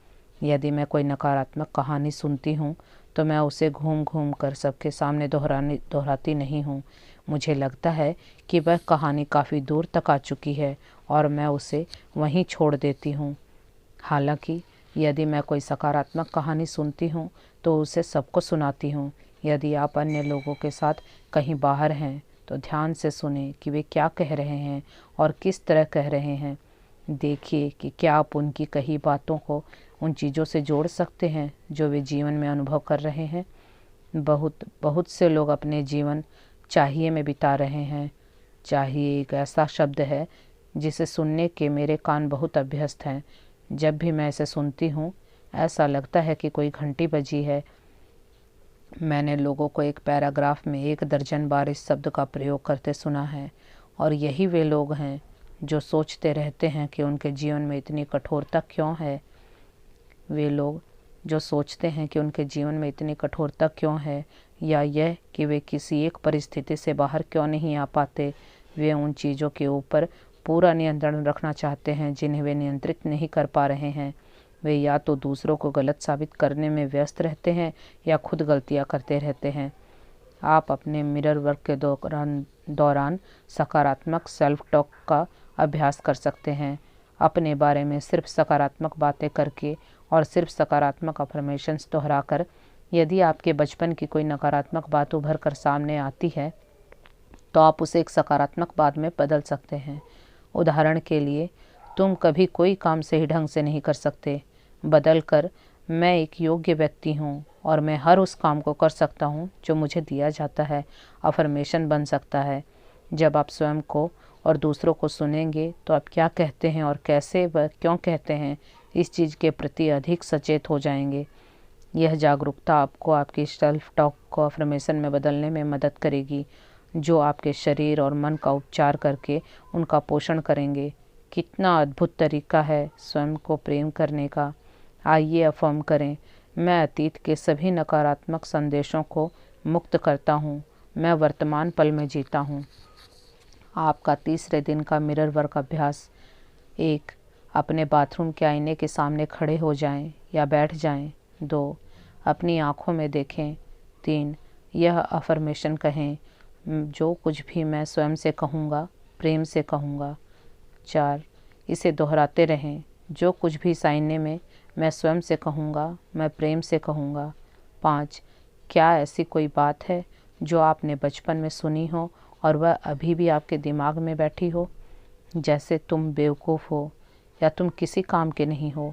यदि मैं कोई नकारात्मक कहानी सुनती हूँ तो मैं उसे घूम घूम कर सबके सामने दोहराती नहीं हूँ। मुझे लगता है कि वह कहानी काफ़ी दूर तक आ चुकी है और मैं उसे वहीं छोड़ देती हूँ। हालांकि यदि मैं कोई सकारात्मक कहानी सुनती हूँ तो उसे सबको सुनाती हूँ। यदि आप अन्य लोगों के साथ कहीं बाहर हैं तो ध्यान से सुनें कि वे क्या कह रहे हैं और किस तरह कह रहे हैं। देखिए कि क्या आप उनकी कही बातों को उन चीज़ों से जोड़ सकते हैं जो वे जीवन में अनुभव कर रहे हैं। बहुत से लोग अपने जीवन चाहिए में बिता रहे हैं। चाहिए एक ऐसा शब्द है जिसे सुनने के मेरे कान बहुत अभ्यस्त हैं। जब भी मैं इसे सुनती हूँ ऐसा लगता है कि कोई घंटी बजी है। मैंने लोगों को एक पैराग्राफ में 1 दर्जन बार इस शब्द का प्रयोग करते सुना है और यही वे लोग हैं जो सोचते रहते हैं कि उनके जीवन में इतनी कठोरता क्यों है। वे लोग जो सोचते हैं कि उनके जीवन में इतनी कठोरता क्यों है या यह कि वे किसी एक परिस्थिति से बाहर क्यों नहीं आ पाते। वे उन चीज़ों के ऊपर पूरा नियंत्रण रखना चाहते हैं जिन्हें वे नियंत्रित नहीं कर पा रहे हैं। वे या तो दूसरों को गलत साबित करने में व्यस्त रहते हैं या खुद गलतियां करते रहते हैं। आप अपने मिरर वर्क के दौरान सकारात्मक सेल्फ टॉक का अभ्यास कर सकते हैं। अपने बारे में सिर्फ सकारात्मक बातें करके और सिर्फ सकारात्मक अफर्मेशंस दोहराकर। यदि आपके बचपन की कोई नकारात्मक बात उभर कर सामने आती है तो आप उसे एक सकारात्मक बात में बदल सकते हैं। उदाहरण के लिए, तुम कभी कोई काम सही ढंग से नहीं कर सकते, बदल कर मैं एक योग्य व्यक्ति हूँ और मैं हर उस काम को कर सकता हूँ जो मुझे दिया जाता है। अफर्मेशन बन सकता है। जब आप स्वयं को और दूसरों को सुनेंगे तो आप क्या कहते हैं और कैसे व क्यों कहते हैं इस चीज़ के प्रति अधिक सचेत हो जाएंगे। यह जागरूकता आपको आपकी सेल्फ टॉक को अफर्मेशन में बदलने में मदद करेगी जो आपके शरीर और मन का उपचार करके उनका पोषण करेंगे। कितना अद्भुत तरीका है स्वयं को प्रेम करने का। आइए अफर्म करें, मैं अतीत के सभी नकारात्मक संदेशों को मुक्त करता हूँ। मैं वर्तमान पल में जीता हूँ। आपका तीसरे दिन का मिरर वर्क अभ्यास। 1. अपने बाथरूम के आईने के सामने खड़े हो जाएं या बैठ जाएं। 2. अपनी आँखों में देखें। 3. यह अफर्मेशन कहें, जो कुछ भी मैं स्वयं से कहूँगा प्रेम से कहूँगा। 4. इसे दोहराते रहें, जो कुछ भी इस आईने में मैं स्वयं से कहूँगा मैं प्रेम से कहूँगा। 5. क्या ऐसी कोई बात है जो आपने बचपन में सुनी हो और वह अभी भी आपके दिमाग में बैठी हो, जैसे तुम बेवकूफ़ हो या तुम किसी काम के नहीं हो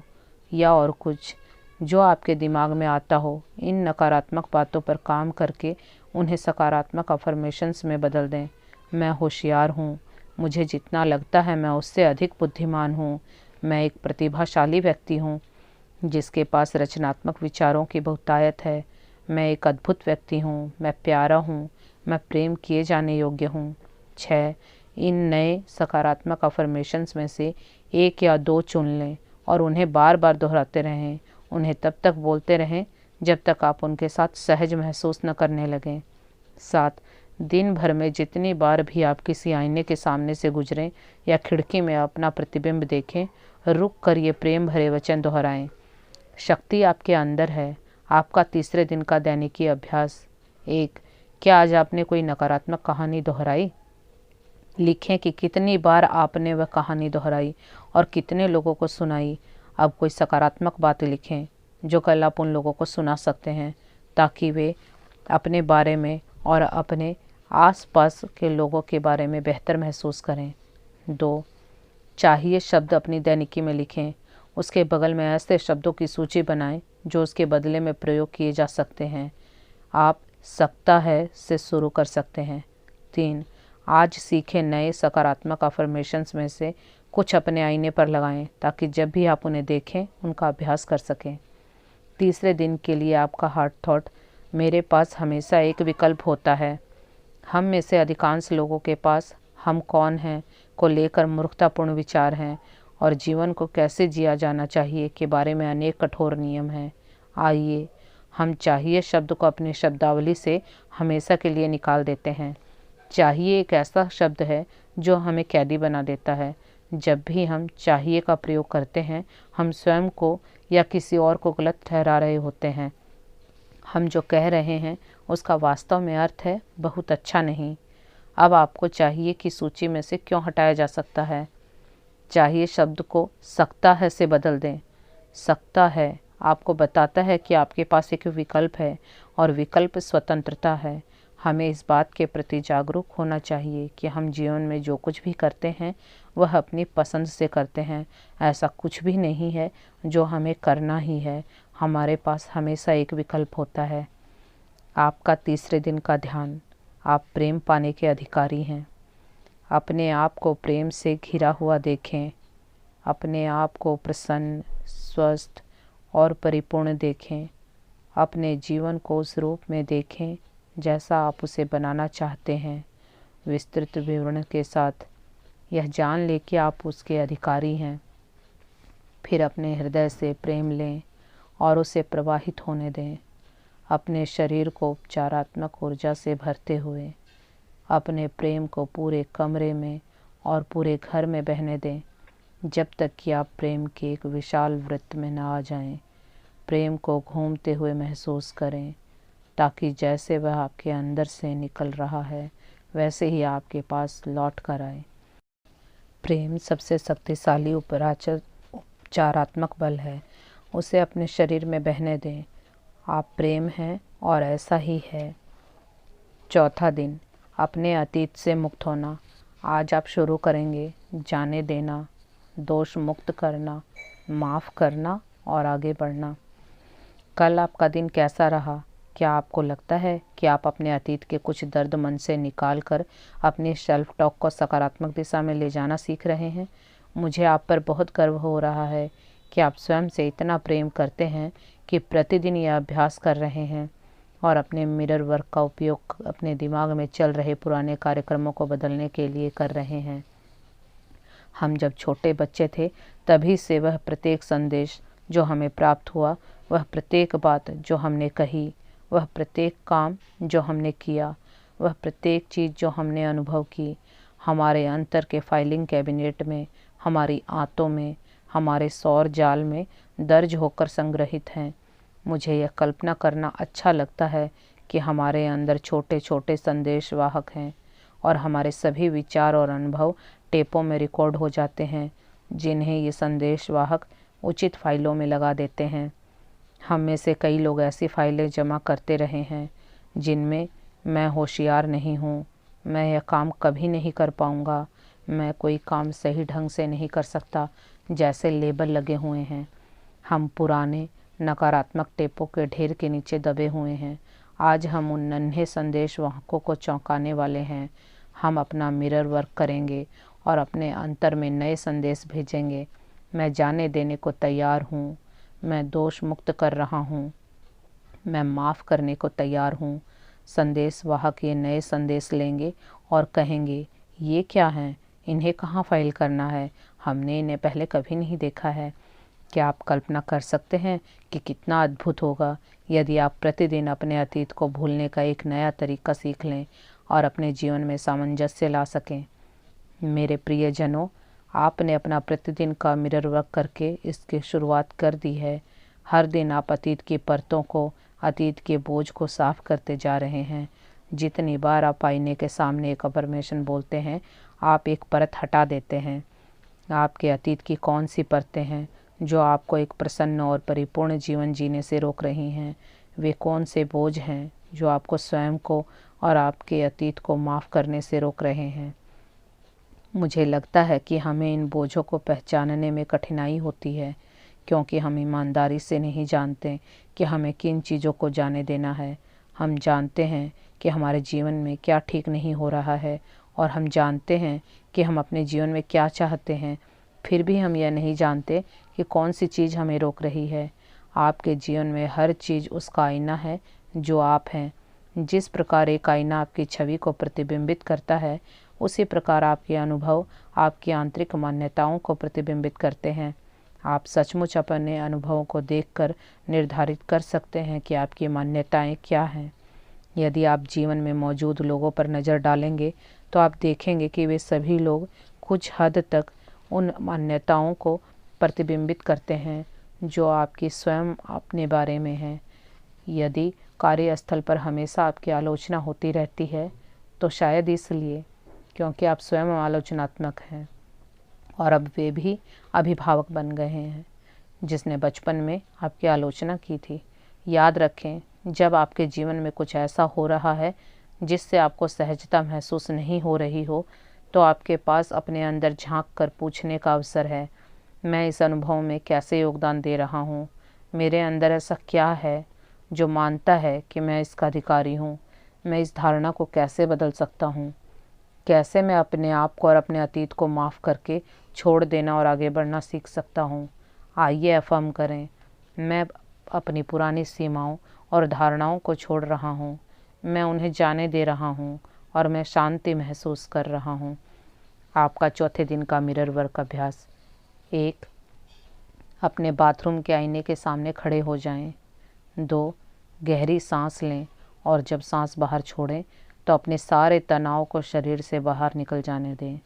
या और कुछ जो आपके दिमाग में आता हो। इन नकारात्मक बातों पर काम करके उन्हें सकारात्मक अफर्मेशंस में बदल दें। मैं होशियार हूँ, मुझे जितना लगता है मैं उससे अधिक बुद्धिमान हूँ। मैं एक प्रतिभाशाली व्यक्ति हूँ जिसके पास रचनात्मक विचारों की बहुतायत है। मैं एक अद्भुत व्यक्ति हूँ, मैं प्यारा हूँ, मैं प्रेम किए जाने योग्य हूँ। 6. इन नए सकारात्मक अफर्मेशंस में से 1 या 2 चुन लें और उन्हें बार बार दोहराते रहें। उन्हें तब तक बोलते रहें जब तक आप उनके साथ सहज महसूस न करने लगें। 7. दिन भर में जितनी बार भी आप किसी आईने के सामने से गुजरें या खिड़की में अपना प्रतिबिंब देखें, रुक कर ये प्रेम भरे वचन दोहराएं। शक्ति आपके अंदर है। आपका तीसरे दिन का दैनिकी अभ्यास। 1. क्या आज आपने कोई नकारात्मक कहानी दोहराई? लिखें कि कितनी बार आपने वह कहानी दोहराई और कितने लोगों को सुनाई। अब कोई सकारात्मक बातें लिखें जो कल आप उन लोगों को सुना सकते हैं ताकि वे अपने बारे में और अपने आसपास के लोगों के बारे में बेहतर महसूस करें। 2. चाहिए शब्द अपनी दैनिकी में लिखें। उसके बगल में ऐसे शब्दों की सूची बनाएं जो उसके बदले में प्रयोग किए जा सकते हैं। आप सकता है से शुरू कर सकते हैं। 3. आज सीखे नए सकारात्मक अफर्मेशंस में से कुछ अपने आईने पर लगाएं ताकि जब भी आप उन्हें देखें उनका अभ्यास कर सकें। तीसरे दिन के लिए आपका हार्ट थॉट, मेरे पास हमेशा एक विकल्प होता है। हम में से अधिकांश लोगों के पास हम कौन हैं को लेकर मूर्खतापूर्ण विचार हैं और जीवन को कैसे जिया जाना चाहिए के बारे में अनेक कठोर नियम हैं। आइए हम चाहिए शब्द को अपनी शब्दावली से हमेशा के लिए निकाल देते हैं। चाहिए एक ऐसा शब्द है जो हमें कैदी बना देता है। जब भी हम चाहिए का प्रयोग करते हैं, हम स्वयं को या किसी और को गलत ठहरा रहे होते हैं। हम जो कह रहे हैं उसका वास्तव में अर्थ है बहुत अच्छा नहीं। अब आपको चाहिए की सूची में से क्यों हटाया जा सकता है? चाहिए शब्द को सकता है से बदल दें। सकता है आपको बताता है कि आपके पास एक विकल्प है और विकल्प स्वतंत्रता है। हमें इस बात के प्रति जागरूक होना चाहिए कि हम जीवन में जो कुछ भी करते हैं वह अपनी पसंद से करते हैं। ऐसा कुछ भी नहीं है जो हमें करना ही है। हमारे पास हमेशा एक विकल्प होता है। आपका तीसरे दिन का ध्यान, आप प्रेम पाने के अधिकारी हैं। अपने आप को प्रेम से घिरा हुआ देखें। अपने आप को प्रसन्न, स्वस्थ और परिपूर्ण देखें। अपने जीवन को उस रूप में देखें जैसा आप उसे बनाना चाहते हैं, विस्तृत विवरण के साथ। यह जान लें कि आप उसके अधिकारी हैं। फिर अपने हृदय से प्रेम लें और उसे प्रवाहित होने दें। अपने शरीर को उपचारात्मक ऊर्जा से भरते हुए अपने प्रेम को पूरे कमरे में और पूरे घर में बहने दें जब तक कि आप प्रेम के एक विशाल वृत्त में न आ जाएं। प्रेम को घूमते हुए महसूस करें ताकि जैसे वह आपके अंदर से निकल रहा है वैसे ही आपके पास लौट कर आए। प्रेम सबसे शक्तिशाली उपचारात्मक बल है। उसे अपने शरीर में बहने दें। आप प्रेम हैं और ऐसा ही है। चौथा दिन, अपने अतीत से मुक्त होना। आज आप शुरू करेंगे जाने देना, दोष मुक्त करना, माफ़ करना और आगे बढ़ना। कल आपका दिन कैसा रहा? क्या आपको लगता है कि आप अपने अतीत के कुछ दर्द मन से निकाल कर अपनी सेल्फ टॉक को सकारात्मक दिशा में ले जाना सीख रहे हैं? मुझे आप पर बहुत गर्व हो रहा है कि आप स्वयं से इतना प्रेम करते हैं कि प्रतिदिन यह अभ्यास कर रहे हैं और अपने मिरर वर्क का उपयोग अपने दिमाग में चल रहे पुराने कार्यक्रमों को बदलने के लिए कर रहे हैं। हम जब छोटे बच्चे थे तभी से वह प्रत्येक संदेश जो हमें प्राप्त हुआ, वह प्रत्येक बात जो हमने कही, वह प्रत्येक काम जो हमने किया, वह प्रत्येक चीज़ जो हमने अनुभव की, हमारे अंतर के फाइलिंग कैबिनेट में, हमारी आंतों में, हमारे सौर जाल में दर्ज होकर संग्रहित हैं। मुझे यह कल्पना करना अच्छा लगता है कि हमारे अंदर छोटे छोटे संदेश वाहक हैं और हमारे सभी विचार और अनुभव टेपों में रिकॉर्ड हो जाते हैं जिन्हें ये संदेश वाहक उचित फाइलों में लगा देते हैं। हम में से कई लोग ऐसी फाइलें जमा करते रहे हैं जिनमें मैं होशियार नहीं हूँ, मैं यह काम कभी नहीं कर पाऊँगा, मैं कोई काम सही ढंग से नहीं कर सकता जैसे लेबल लगे हुए हैं। हम पुराने नकारात्मक टेपों के ढेर के नीचे दबे हुए हैं। आज हम उन नन्हे संदेश वाहकों को चौंकाने वाले हैं। हम अपना मिरर वर्क करेंगे और अपने अंतर में नए संदेश भेजेंगे। मैं जाने देने को तैयार हूँ, मैं दोष मुक्त कर रहा हूँ, मैं माफ़ करने को तैयार हूँ। संदेश वाहक ये नए संदेश लेंगे और कहेंगे, ये क्या हैं, इन्हें कहाँ फाइल करना है, हमने इन्हें पहले कभी नहीं देखा है। क्या आप कल्पना कर सकते हैं कि कितना अद्भुत होगा यदि आप प्रतिदिन अपने अतीत को भूलने का एक नया तरीका सीख लें और अपने जीवन में सामंजस्य ला सकें। मेरे प्रियजनों, आपने अपना प्रतिदिन का मिरर वर्क करके इसकी शुरुआत कर दी है। हर दिन आप अतीत की परतों को, अतीत के बोझ को साफ करते जा रहे हैं। जितनी बार आप आईने के सामने एक अफर्मेशन बोलते हैं, आप एक परत हटा देते हैं। आपके अतीत की कौन सी परतें हैं जो आपको एक प्रसन्न और परिपूर्ण जीवन जीने से रोक रही हैं? वे कौन से बोझ हैं जो आपको स्वयं को और आपके अतीत को माफ़ करने से रोक रहे हैं? मुझे लगता है कि हमें इन बोझों को पहचानने में कठिनाई होती है, क्योंकि हम ईमानदारी से नहीं जानते कि हमें किन चीज़ों को जाने देना है। हम जानते हैं कि हमारे जीवन में क्या ठीक नहीं हो रहा है, और हम जानते हैं कि हम अपने जीवन में क्या चाहते हैं। फिर भी हम यह नहीं जानते कि कौन सी चीज़ हमें रोक रही है। आपके जीवन में हर चीज़ उसका आईना है जो आप हैं। जिस प्रकार एक आईना आपकी छवि को प्रतिबिंबित करता है, उसी प्रकार आपके अनुभव आपकी आंतरिक मान्यताओं को प्रतिबिंबित करते हैं। आप सचमुच अपने अनुभवों को देखकर निर्धारित कर सकते हैं कि आपकी मान्यताएं क्या हैं। यदि आप जीवन में मौजूद लोगों पर नज़र डालेंगे तो आप देखेंगे कि वे सभी लोग कुछ हद तक उन मान्यताओं को प्रतिबिंबित करते हैं जो आपकी स्वयं अपने बारे में हैं। यदि कार्यस्थल पर हमेशा आपकी आलोचना होती रहती है तो शायद इसलिए क्योंकि आप स्वयं आलोचनात्मक हैं, और अब वे भी अभिभावक बन गए हैं जिसने बचपन में आपकी आलोचना की थी। याद रखें, जब आपके जीवन में कुछ ऐसा हो रहा है जिससे आपको सहजता महसूस नहीं हो रही हो, तो आपके पास अपने अंदर झांक कर पूछने का अवसर है, मैं इस अनुभव में कैसे योगदान दे रहा हूँ? मेरे अंदर ऐसा क्या है जो मानता है कि मैं इसका अधिकारी हूँ? मैं इस धारणा को कैसे बदल सकता हूँ? कैसे मैं अपने आप को और अपने अतीत को माफ़ करके छोड़ देना और आगे बढ़ना सीख सकता हूँ? आइए अफर्म करें, मैं अपनी पुरानी सीमाओं और धारणाओं को छोड़ रहा हूँ। मैं उन्हें जाने दे रहा हूँ और मैं शांति महसूस कर रहा हूँ। आपका चौथे दिन का मिरर वर्क अभ्यास। 1. अपने बाथरूम के आईने के सामने खड़े हो जाएं। 2. गहरी सांस लें और जब सांस बाहर छोड़ें तो अपने सारे तनाव को शरीर से बाहर निकल जाने दें।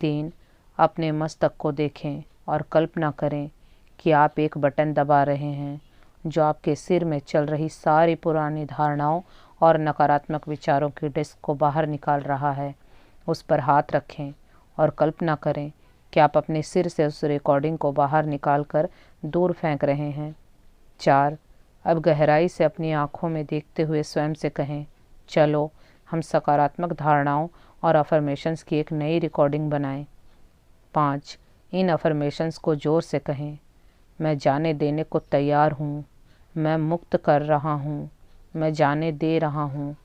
3. अपने मस्तक को देखें और कल्पना करें कि आप एक बटन दबा रहे हैं जो आपके सिर में चल रही सारी पुरानी धारणाओं और नकारात्मक विचारों की डिस्क को बाहर निकाल रहा है। उस पर हाथ रखें और कल्पना करें कि आप अपने सिर से उस रिकॉर्डिंग को बाहर निकाल कर दूर फेंक रहे हैं। 4. अब गहराई से अपनी आंखों में देखते हुए स्वयं से कहें, चलो हम सकारात्मक धारणाओं और अफर्मेशंस की एक नई रिकॉर्डिंग बनाएं। 5. इन अफर्मेशंस को जोर से कहें, मैं जाने देने को तैयार हूँ, मैं मुक्त कर रहा हूँ, मैं जाने दे रहा हूँ,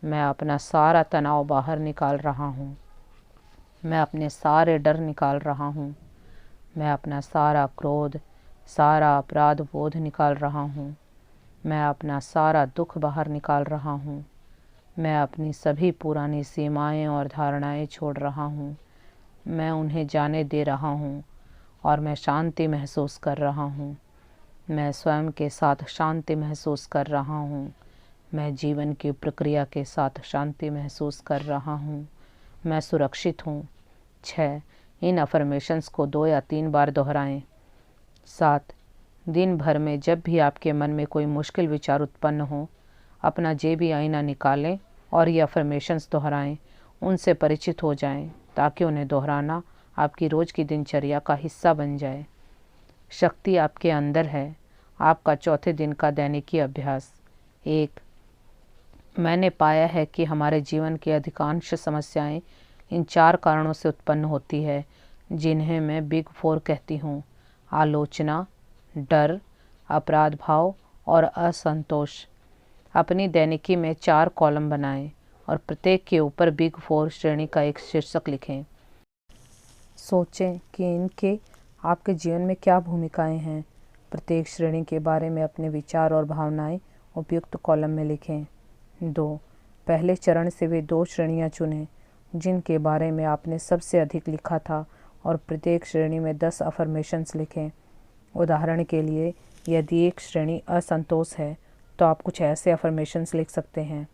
मैं अपना सारा तनाव बाहर निकाल रहा हूँ, मैं अपने सारे डर निकाल रहा हूँ, मैं अपना सारा क्रोध, सारा अपराध बोध निकाल रहा हूँ, मैं अपना सारा दुख बाहर निकाल रहा हूँ, मैं अपनी सभी पुरानी सीमाएं और धारणाएं छोड़ रहा हूँ, मैं उन्हें जाने दे रहा हूँ और मैं शांति महसूस कर रहा हूँ। मैं स्वयं के साथ शांति महसूस कर रहा हूँ। मैं जीवन की प्रक्रिया के साथ शांति महसूस कर रहा हूँ। मैं सुरक्षित हूँ। 6. इन अफर्मेशंस को 2 या 3 बार दोहराएं। 7. दिन भर में जब भी आपके मन में कोई मुश्किल विचार उत्पन्न हो, अपना जेबी आईना निकालें और ये अफर्मेशंस दोहराएं। उनसे परिचित हो जाएं ताकि उन्हें दोहराना आपकी रोज़ की दिनचर्या का हिस्सा बन जाए। शक्ति आपके अंदर है। आपका चौथे दिन का दैनिकी अभ्यास। 1. मैंने पाया है कि हमारे जीवन की अधिकांश समस्याएं इन 4 कारणों से उत्पन्न होती है जिन्हें मैं बिग 4 कहती हूँ: आलोचना, डर, अपराध भाव और असंतोष। अपनी दैनिकी में 4 कॉलम बनाएं और प्रत्येक के ऊपर बिग 4 श्रेणी का एक शीर्षक लिखें। सोचें कि इनके आपके जीवन में क्या भूमिकाएं हैं। प्रत्येक श्रेणी के बारे में अपने विचार और भावनाएं उपयुक्त कॉलम में लिखें। 2. पहले चरण से वे 2 श्रेणियां चुनें जिनके बारे में आपने सबसे अधिक लिखा था और प्रत्येक श्रेणी में 10 अफर्मेशंस लिखें। उदाहरण के लिए, यदि एक श्रेणी असंतोष है तो आप कुछ ऐसे अफर्मेशंस लिख सकते हैं: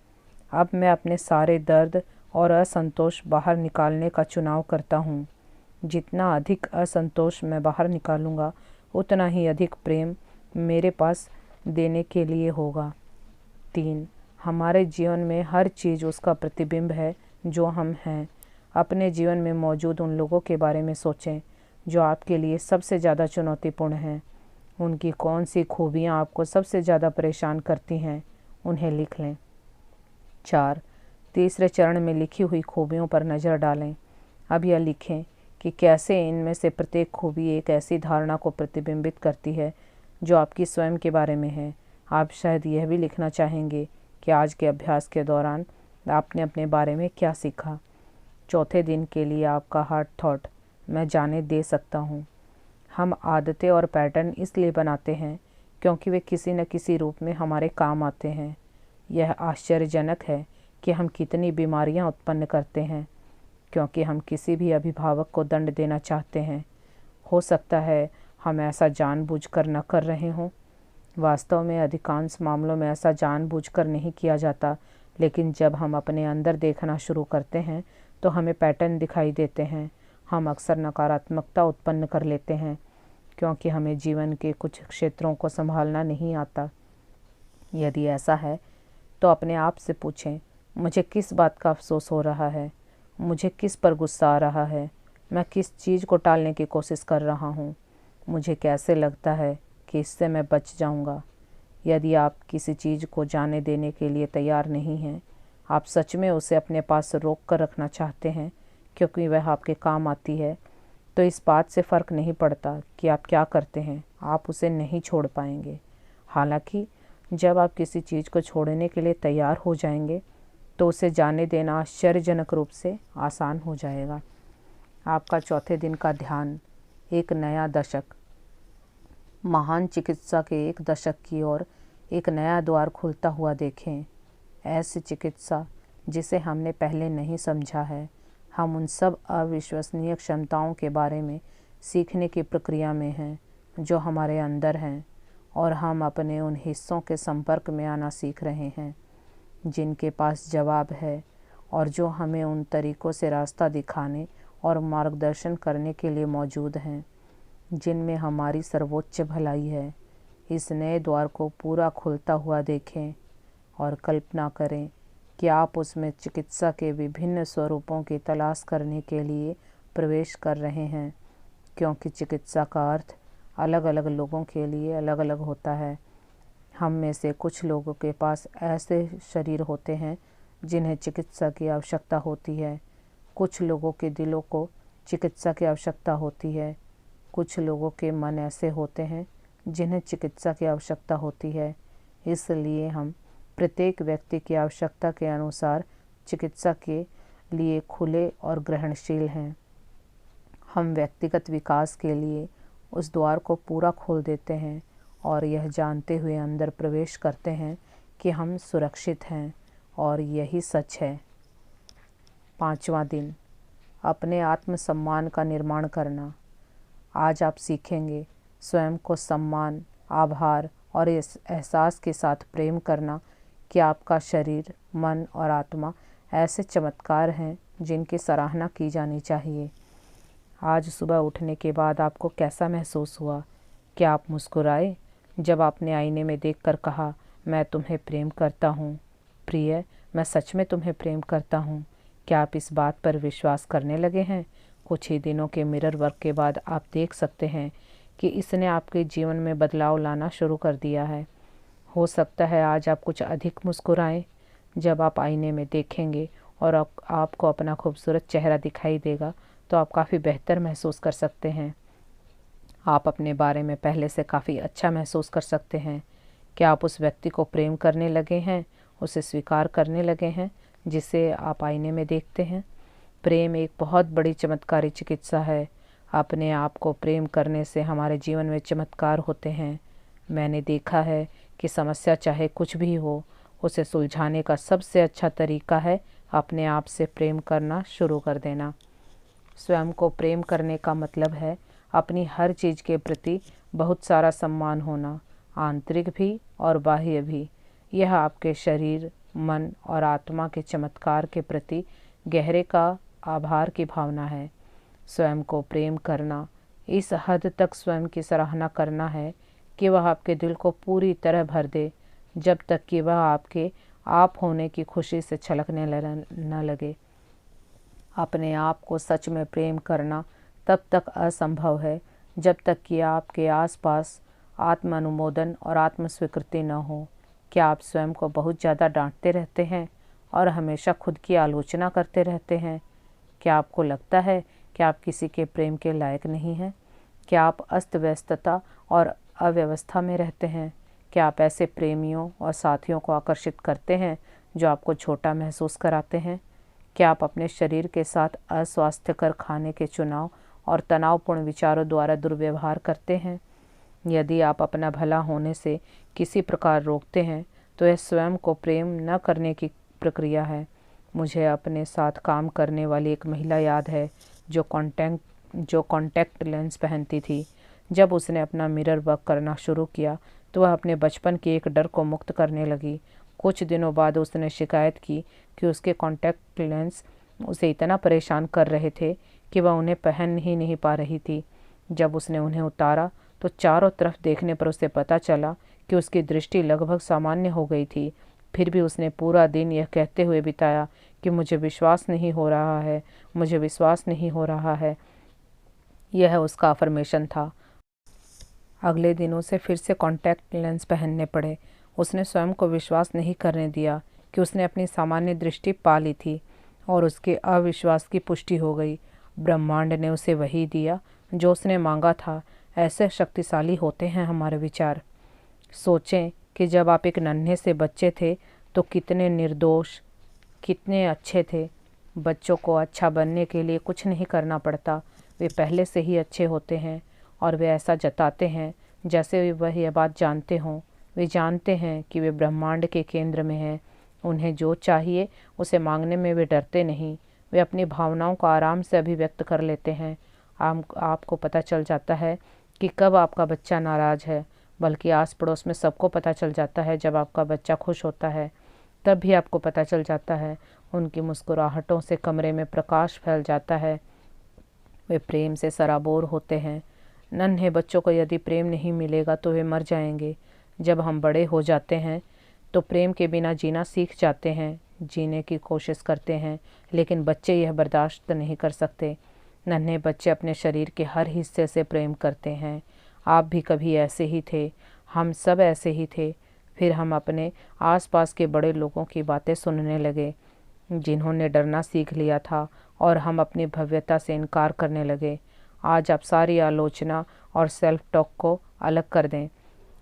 अब मैं अपने सारे दर्द और असंतोष बाहर निकालने का चुनाव करता हूँ। जितना अधिक असंतोष मैं बाहर निकालूंगा, उतना ही अधिक प्रेम मेरे पास देने के लिए होगा। 3. हमारे जीवन में हर चीज़ उसका प्रतिबिंब है जो हम हैं। अपने जीवन में मौजूद उन लोगों के बारे में सोचें जो आपके लिए सबसे ज़्यादा चुनौतीपूर्ण हैं। उनकी कौन सी खूबियाँ आपको सबसे ज़्यादा परेशान करती हैं, उन्हें लिख लें। 4. तीसरे चरण में लिखी हुई खूबियों पर नज़र डालें। अब यह लिखें कि कैसे इनमें से प्रत्येक खूबी एक ऐसी धारणा को प्रतिबिंबित करती है जो आपकी स्वयं के बारे में है। आप शायद यह भी लिखना चाहेंगे कि आज के अभ्यास के दौरान आपने अपने बारे में क्या सीखा। चौथे दिन के लिए आपका हार्ट थॉट, मैं जाने दे सकता हूँ। हम आदतें और पैटर्न इसलिए बनाते हैं क्योंकि वे किसी न किसी रूप में हमारे काम आते हैं। यह आश्चर्यजनक है कि हम कितनी बीमारियां उत्पन्न करते हैं क्योंकि हम किसी भी अभिभावक को दंड देना चाहते हैं। हो सकता है हम ऐसा जानबूझकर न कर रहे हों। वास्तव में अधिकांश मामलों में ऐसा जानबूझकर नहीं किया जाता, लेकिन जब हम अपने अंदर देखना शुरू करते हैं तो हमें पैटर्न दिखाई देते हैं। हम अक्सर नकारात्मकता उत्पन्न कर लेते हैं क्योंकि हमें जीवन के कुछ क्षेत्रों को संभालना नहीं आता। यदि ऐसा है तो अपने आप से पूछें, मुझे किस बात का अफसोस हो रहा है? मुझे किस पर गुस्सा आ रहा है? मैं किस चीज़ को टालने की कोशिश कर रहा हूँ? मुझे कैसे लगता है कि इससे मैं बच जाऊँगा? यदि आप किसी चीज़ को जाने देने के लिए तैयार नहीं हैं, आप सच में उसे अपने पास रोक कर रखना चाहते हैं क्योंकि वह आपके काम आती है, तो इस बात से फ़र्क नहीं पड़ता कि आप क्या करते हैं, आप उसे नहीं छोड़ पाएंगे। हालांकि जब आप किसी चीज़ को छोड़ने के लिए तैयार हो जाएंगे तो उसे जाने देना आश्चर्यजनक रूप से आसान हो जाएगा। आपका चौथे दिन का ध्यान, एक नया दशक। महान चिकित्सा के एक दशक की ओर एक नया द्वार खुलता हुआ देखें। ऐसी चिकित्सा जिसे हमने पहले नहीं समझा है। हम उन सब अविश्वसनीय क्षमताओं के बारे में सीखने की प्रक्रिया में हैं जो हमारे अंदर हैं, और हम अपने उन हिस्सों के संपर्क में आना सीख रहे हैं जिनके पास जवाब है और जो हमें उन तरीकों से रास्ता दिखाने और मार्गदर्शन करने के लिए मौजूद हैं जिनमें हमारी सर्वोच्च भलाई है। इस नए द्वार को पूरा खुलता हुआ देखें और कल्पना करें कि आप उसमें चिकित्सा के विभिन्न स्वरूपों की तलाश करने के लिए प्रवेश कर रहे हैं, क्योंकि चिकित्सा का अर्थ अलग अलग लोगों के लिए अलग अलग होता है। हम में से कुछ लोगों के पास ऐसे शरीर होते हैं जिन्हें चिकित्सा की आवश्यकता होती है। कुछ लोगों के दिलों को चिकित्सा की आवश्यकता होती है। कुछ लोगों के मन ऐसे होते हैं जिन्हें चिकित्सा की आवश्यकता होती है। इसलिए हम प्रत्येक व्यक्ति की आवश्यकता के अनुसार चिकित्सा के लिए खुले और ग्रहणशील हैं। हम व्यक्तिगत विकास के लिए उस द्वार को पूरा खोल देते हैं और यह जानते हुए अंदर प्रवेश करते हैं कि हम सुरक्षित हैं, और यही सच है। 5वां दिन, अपने आत्मसम्मान का निर्माण करना। आज आप सीखेंगे स्वयं को सम्मान, आभार और इस एहसास के साथ प्रेम करना कि आपका शरीर, मन और आत्मा ऐसे चमत्कार हैं जिनकी सराहना की जानी चाहिए। आज सुबह उठने के बाद आपको कैसा महसूस हुआ? क्या आप मुस्कुराए जब आपने आईने में देखकर कहा, मैं तुम्हें प्रेम करता हूँ? प्रिय, मैं सच में तुम्हें प्रेम करता हूँ। क्या आप इस बात पर विश्वास करने लगे हैं? कुछ ही दिनों के मिरर वर्क के बाद आप देख सकते हैं कि इसने आपके जीवन में बदलाव लाना शुरू कर दिया है। हो सकता है आज आप कुछ अधिक मुस्कुराएं। जब आप आईने में देखेंगे और आपको अपना खूबसूरत चेहरा दिखाई देगा तो आप काफ़ी बेहतर महसूस कर सकते हैं। आप अपने बारे में पहले से काफ़ी अच्छा महसूस कर सकते हैं। क्या आप उस व्यक्ति को प्रेम करने लगे हैं, उसे स्वीकार करने लगे हैं जिसे आप आईने में देखते हैं? प्रेम एक बहुत बड़ी चमत्कारी चिकित्सा है। अपने आप को प्रेम करने से हमारे जीवन में चमत्कार होते हैं। मैंने देखा है कि समस्या चाहे कुछ भी हो, उसे सुलझाने का सबसे अच्छा तरीका है अपने आप से प्रेम करना शुरू कर देना। स्वयं को प्रेम करने का मतलब है अपनी हर चीज़ के प्रति बहुत सारा सम्मान होना, आंतरिक भी और बाह्य भी। यह आपके शरीर, मन और आत्मा के चमत्कार के प्रति गहरे का आभार की भावना है। स्वयं को प्रेम करना इस हद तक स्वयं की सराहना करना है कि वह आपके दिल को पूरी तरह भर दे, जब तक कि वह आपके आप होने की खुशी से छलकने न लगे। अपने आप को सच में प्रेम करना तब तक असंभव है जब तक कि आपके आसपास आत्म अनुमोदन और आत्म स्वीकृति न हो। क्या आप स्वयं को बहुत ज़्यादा डांटते रहते हैं और हमेशा खुद की आलोचना करते रहते हैं? क्या आपको लगता है कि आप किसी के प्रेम के लायक नहीं हैं? क्या आप अस्त व्यस्तता और अव्यवस्था में रहते हैं? क्या आप ऐसे प्रेमियों और साथियों को आकर्षित करते हैं जो आपको छोटा महसूस कराते हैं? क्या आप अपने शरीर के साथ अस्वास्थ्यकर खाने के चुनाव और तनावपूर्ण विचारों द्वारा दुर्व्यवहार करते हैं? यदि आप अपना भला होने से किसी प्रकार रोकते हैं तो यह स्वयं को प्रेम न करने की प्रक्रिया है। मुझे अपने साथ काम करने वाली एक महिला याद है जो कॉन्टैक्ट लेंस पहनती थी। जब उसने अपना मिरर वर्क करना शुरू किया तो वह अपने बचपन के एक डर को मुक्त करने लगी। कुछ दिनों बाद उसने शिकायत की कि उसके कॉन्टैक्ट लेंस उसे इतना परेशान कर रहे थे कि वह उन्हें पहन ही नहीं पा रही थी। जब उसने उन्हें उतारा तो चारों तरफ देखने पर उसे पता चला कि उसकी दृष्टि लगभग सामान्य हो गई थी। फिर भी उसने पूरा दिन यह कहते हुए बिताया कि मुझे विश्वास नहीं हो रहा है, मुझे विश्वास नहीं हो रहा है। यह उसका अफर्मेशन था। अगले दिन उसे फिर से कॉन्टैक्ट लेंस पहनने पड़े। उसने स्वयं को विश्वास नहीं करने दिया कि उसने अपनी सामान्य दृष्टि पा ली थी और उसके अविश्वास की पुष्टि हो गई। ब्रह्मांड ने उसे वही दिया जो उसने मांगा था। ऐसे शक्तिशाली होते हैं हमारे विचार। सोचें कि जब आप एक नन्हे से बच्चे थे तो कितने निर्दोष, कितने अच्छे थे। बच्चों को अच्छा बनने के लिए कुछ नहीं करना पड़ता, वे पहले से ही अच्छे होते हैं और वे ऐसा जताते हैं जैसे वह यह बात जानते हों। वे जानते हैं कि वे ब्रह्मांड के केंद्र में हैं। उन्हें जो चाहिए उसे मांगने में वे डरते नहीं। वे अपनी भावनाओं को आराम से अभिव्यक्त कर लेते हैं। आपको पता चल जाता है कि कब आपका बच्चा नाराज़ है, बल्कि आस पड़ोस में सबको पता चल जाता है जब आपका बच्चा खुश होता है। तब भी आपको पता चल जाता है। उनकी मुस्कुराहटों से कमरे में प्रकाश फैल जाता है। वे प्रेम से सराबोर होते हैं। नन्हे बच्चों को यदि प्रेम नहीं मिलेगा तो वे मर जाएंगे। जब हम बड़े हो जाते हैं तो प्रेम के बिना जीना सीख जाते हैं, जीने की कोशिश करते हैं, लेकिन बच्चे यह बर्दाश्त नहीं कर सकते। नन्हे बच्चे अपने शरीर के हर हिस्से से प्रेम करते हैं। आप भी कभी ऐसे ही थे, हम सब ऐसे ही थे। फिर हम अपने आसपास के बड़े लोगों की बातें सुनने लगे जिन्होंने डरना सीख लिया था, और हम अपनी भव्यता से इनकार करने लगे। आज आप सारी आलोचना और सेल्फ टॉक को अलग कर दें।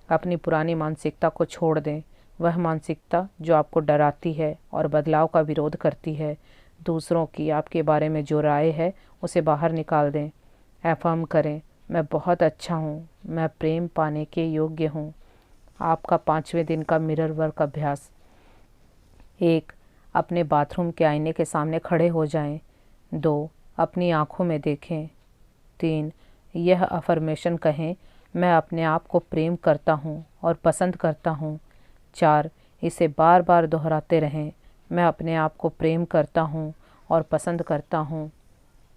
अपनी पुरानी मानसिकता को छोड़ दें, वह मानसिकता जो आपको डराती है और बदलाव का विरोध करती है। दूसरों की आपके बारे में जो राय है उसे बाहर निकाल दें। अफर्म करें, मैं बहुत अच्छा हूँ, मैं प्रेम पाने के योग्य हूँ। आपका 5वें दिन का मिरर वर्क अभ्यास। 1. अपने बाथरूम के आईने के सामने खड़े हो जाएं। 2. अपनी आँखों में देखें। 3. यह अफर्मेशन कहें, मैं अपने आप को प्रेम करता हूँ और पसंद करता हूँ। 4. इसे बार बार दोहराते रहें, मैं अपने आप को प्रेम करता हूँ और पसंद करता हूँ।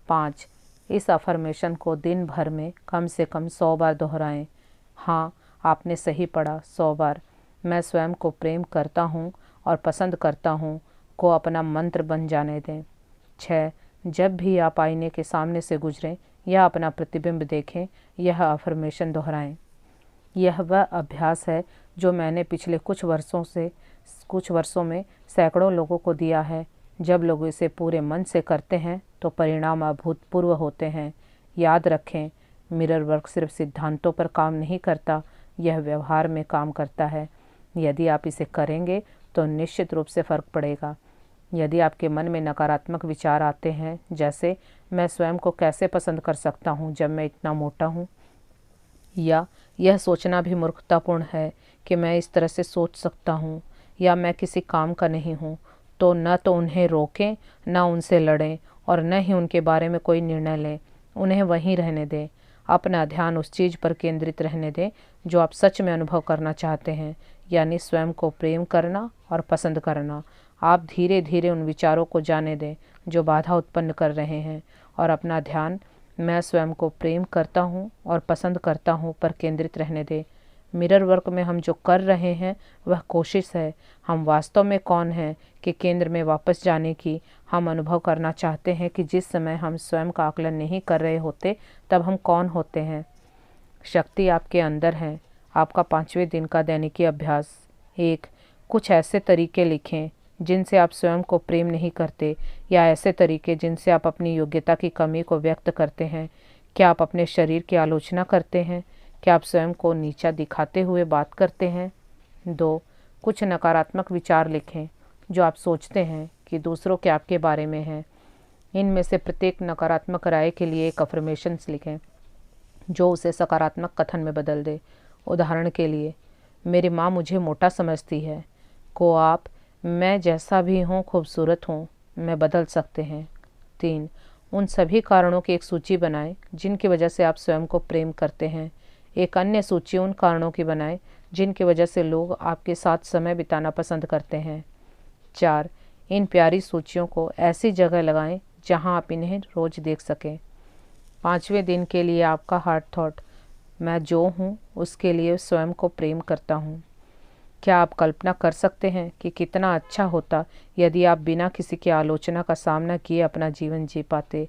5. इस अफर्मेशन को दिन भर में कम से कम 100 बार दोहराएं। हाँ, आपने सही पढ़ा, 100 बार। मैं स्वयं को प्रेम करता हूँ और पसंद करता हूँ को अपना मंत्र बन जाने दें। 6. जब भी आप आईने के सामने से गुजरें या अपना प्रतिबिंब देखें, यह अफर्मेशन दोहराएं। यह वह अभ्यास है जो मैंने पिछले कुछ वर्षों में सैकड़ों लोगों को दिया है। जब लोग इसे पूरे मन से करते हैं तो परिणाम अभूतपूर्व होते हैं। याद रखें, मिरर वर्क सिर्फ सिद्धांतों पर काम नहीं करता, यह व्यवहार में काम करता है। यदि आप इसे करेंगे तो निश्चित रूप से फ़र्क पड़ेगा। यदि आपके मन में नकारात्मक विचार आते हैं, जैसे मैं स्वयं को कैसे पसंद कर सकता हूँ जब मैं इतना मोटा हूँ, या यह सोचना भी मूर्खतापूर्ण है कि मैं इस तरह से सोच सकता हूँ, या मैं किसी काम का नहीं हूँ, तो न तो उन्हें रोकें, न उनसे लड़ें और न ही उनके बारे में कोई निर्णय लें। उन्हें वहीं रहने दें। अपना ध्यान उस चीज़ पर केंद्रित रहने दें जो आप सच में अनुभव करना चाहते हैं, यानी स्वयं को प्रेम करना और पसंद करना। आप धीरे धीरे उन विचारों को जाने दें जो बाधा उत्पन्न कर रहे हैं और अपना ध्यान मैं स्वयं को प्रेम करता हूँ और पसंद करता हूँ पर केंद्रित रहने दें। मिरर वर्क में हम जो कर रहे हैं वह कोशिश है, हम वास्तव में कौन हैं के केंद्र में वापस जाने की। हम अनुभव करना चाहते हैं कि जिस समय हम स्वयं का आकलन नहीं कर रहे होते तब हम कौन होते हैं। शक्ति आपके अंदर है। आपका 5वें दिन का दैनिकी अभ्यास। 1. कुछ ऐसे तरीके लिखें जिनसे आप स्वयं को प्रेम नहीं करते, या ऐसे तरीके जिनसे आप अपनी योग्यता की कमी को व्यक्त करते हैं? क्या आप अपने शरीर की आलोचना करते हैं? क्या आप स्वयं को नीचा दिखाते हुए बात करते हैं? 2. कुछ नकारात्मक विचार लिखें जो आप सोचते हैं कि दूसरों के आपके बारे में हैं। इनमें से प्रत्येक नकारात्मक राय के लिए एक अफर्मेशंस लिखें जो उसे सकारात्मक कथन में बदल दे। उदाहरण के लिए, मेरी माँ मुझे मोटा समझती है को आप मैं जैसा भी हूँ खूबसूरत हूँ में बदल सकते हैं। 3. उन सभी कारणों की एक सूची बनाएं जिनकी वजह से आप स्वयं को प्रेम करते हैं। एक अन्य सूची उन कारणों की बनाएं जिनकी वजह से लोग आपके साथ समय बिताना पसंद करते हैं। 4. इन प्यारी सूचियों को ऐसी जगह लगाएं जहां आप इन्हें रोज देख सकें। 5वें दिन के लिए आपका हार्ट थॉट, मैं जो हूँ उसके लिए स्वयं को प्रेम करता हूँ। क्या आप कल्पना कर सकते हैं कि कितना अच्छा होता यदि आप बिना किसी की आलोचना का सामना किए अपना जीवन जी पाते?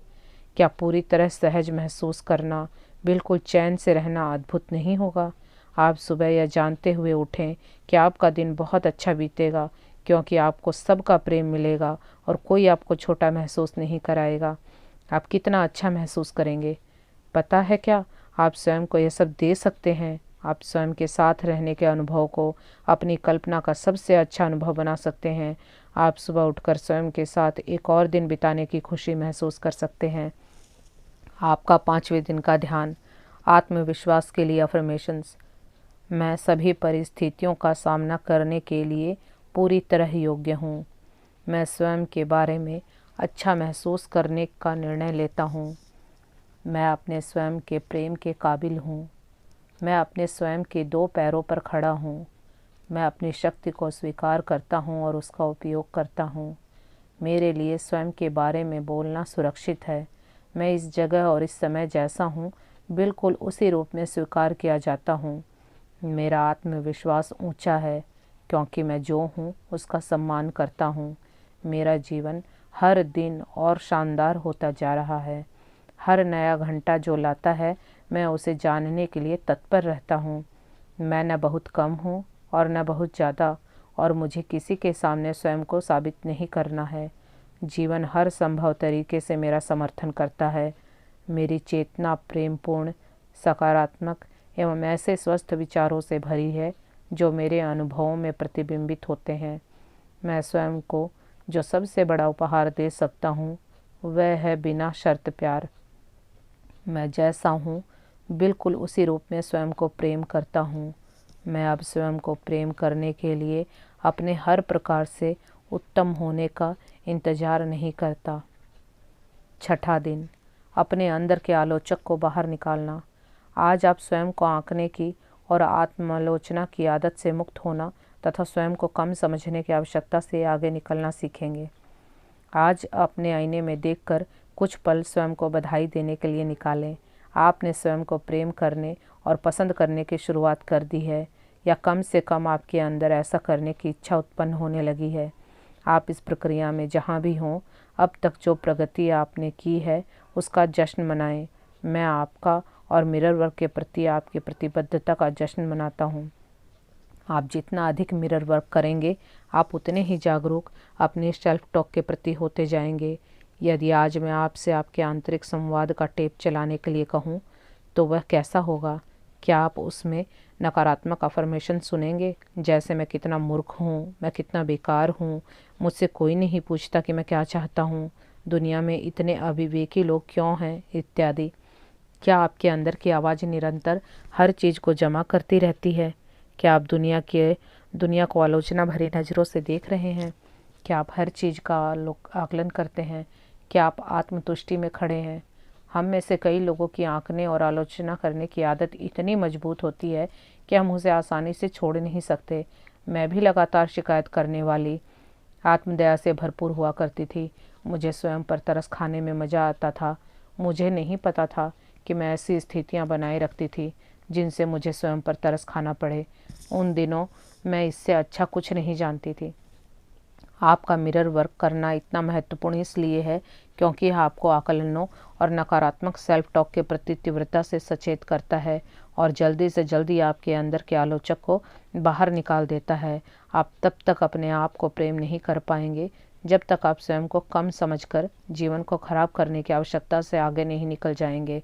क्या पूरी तरह सहज महसूस करना, बिल्कुल चैन से रहना अद्भुत नहीं होगा? आप सुबह यह जानते हुए उठें कि आपका दिन बहुत अच्छा बीतेगा, क्योंकि आपको सबका प्रेम मिलेगा और कोई आपको छोटा महसूस नहीं कराएगा। आप कितना अच्छा महसूस करेंगे। पता है क्या, आप स्वयं को यह सब दे सकते हैं। आप स्वयं के साथ रहने के अनुभव को अपनी कल्पना का सबसे अच्छा अनुभव बना सकते हैं। आप सुबह उठकर स्वयं के साथ एक और दिन बिताने की खुशी महसूस कर सकते हैं। आपका 5वें दिन का ध्यान, आत्मविश्वास के लिए अफर्मेशंस। मैं सभी परिस्थितियों का सामना करने के लिए पूरी तरह योग्य हूँ। मैं स्वयं के बारे में अच्छा महसूस करने का निर्णय लेता हूँ। मैं अपने स्वयं के प्रेम के काबिल हूँ। मैं अपने स्वयं के 2 पैरों पर खड़ा हूँ। मैं अपनी शक्ति को स्वीकार करता हूँ और उसका उपयोग करता हूँ। मेरे लिए स्वयं के बारे में बोलना सुरक्षित है। मैं इस जगह और इस समय जैसा हूँ बिल्कुल उसी रूप में स्वीकार किया जाता हूँ। मेरा आत्मविश्वास ऊंचा है क्योंकि मैं जो हूँ उसका सम्मान करता हूँ। मेरा जीवन हर दिन और शानदार होता जा रहा है। हर नया घंटा जो लाता है मैं उसे जानने के लिए तत्पर रहता हूँ। मैं न बहुत कम हूँ और न बहुत ज़्यादा, और मुझे किसी के सामने स्वयं को साबित नहीं करना है। जीवन हर संभव तरीके से मेरा समर्थन करता है। मेरी चेतना प्रेमपूर्ण, सकारात्मक एवं ऐसे स्वस्थ विचारों से भरी है जो मेरे अनुभवों में प्रतिबिंबित होते हैं। मैं स्वयं को जो सबसे बड़ा उपहार दे सकता हूँ वह है बिना शर्त प्यार। मैं जैसा हूँ बिल्कुल उसी रूप में स्वयं को प्रेम करता हूँ। मैं अब स्वयं को प्रेम करने के लिए अपने हर प्रकार से उत्तम होने का इंतजार नहीं करता। 6ठा दिन, अपने अंदर के आलोचक को बाहर निकालना। आज आप स्वयं को आंकने की और आत्मालोचना की आदत से मुक्त होना तथा स्वयं को कम समझने की आवश्यकता से आगे निकलना सीखेंगे। आज अपने आईने में देखकर कुछ पल स्वयं को बधाई देने के लिए निकालें। आपने स्वयं को प्रेम करने और पसंद करने की शुरुआत कर दी है, या कम से कम आपके अंदर ऐसा करने की इच्छा उत्पन्न होने लगी है। आप इस प्रक्रिया में जहाँ भी हों, अब तक जो प्रगति आपने की है उसका जश्न मनाएं। मैं आपका और मिरर वर्क के प्रति आपकी प्रतिबद्धता का जश्न मनाता हूँ। आप जितना अधिक मिरर वर्क करेंगे आप उतने ही जागरूक अपने सेल्फ टॉक के प्रति होते जाएंगे। यदि आज मैं आपसे आपके आंतरिक संवाद का टेप चलाने के लिए कहूँ तो वह कैसा होगा? क्या आप उसमें नकारात्मक अफर्मेशन सुनेंगे, जैसे मैं कितना मूर्ख हूँ, मैं कितना बेकार हूँ, मुझसे कोई नहीं पूछता कि मैं क्या चाहता हूँ, दुनिया में इतने अविवेकी लोग क्यों हैं, इत्यादि? क्या आपके अंदर की आवाज़ निरंतर हर चीज़ को जमा करती रहती है? क्या आप दुनिया को आलोचना भरी नज़रों से देख रहे हैं? क्या आप हर चीज़ का आकलन करते हैं? क्या आप आत्मतुष्टि में खड़े हैं? हम में से कई लोगों की आंकने और आलोचना करने की आदत इतनी मजबूत होती है कि हम उसे आसानी से छोड़ नहीं सकते। मैं भी लगातार शिकायत करने वाली, आत्मदया से भरपूर हुआ करती थी। मुझे स्वयं पर तरस खाने में मज़ा आता था। मुझे नहीं पता था कि मैं ऐसी स्थितियां बनाए रखती थी जिनसे मुझे स्वयं पर तरस खाना पड़े। उन दिनों मैं इससे अच्छा कुछ नहीं जानती थी। आपका मिरर वर्क करना इतना महत्वपूर्ण इसलिए है क्योंकि यह आपको आकलनों और नकारात्मक सेल्फ टॉक के प्रति तीव्रता से सचेत करता है और जल्दी से जल्दी आपके अंदर के आलोचक को बाहर निकाल देता है। आप तब तक अपने आप को प्रेम नहीं कर पाएंगे जब तक आप स्वयं को कम समझकर जीवन को खराब करने की आवश्यकता से आगे नहीं निकल जाएंगे।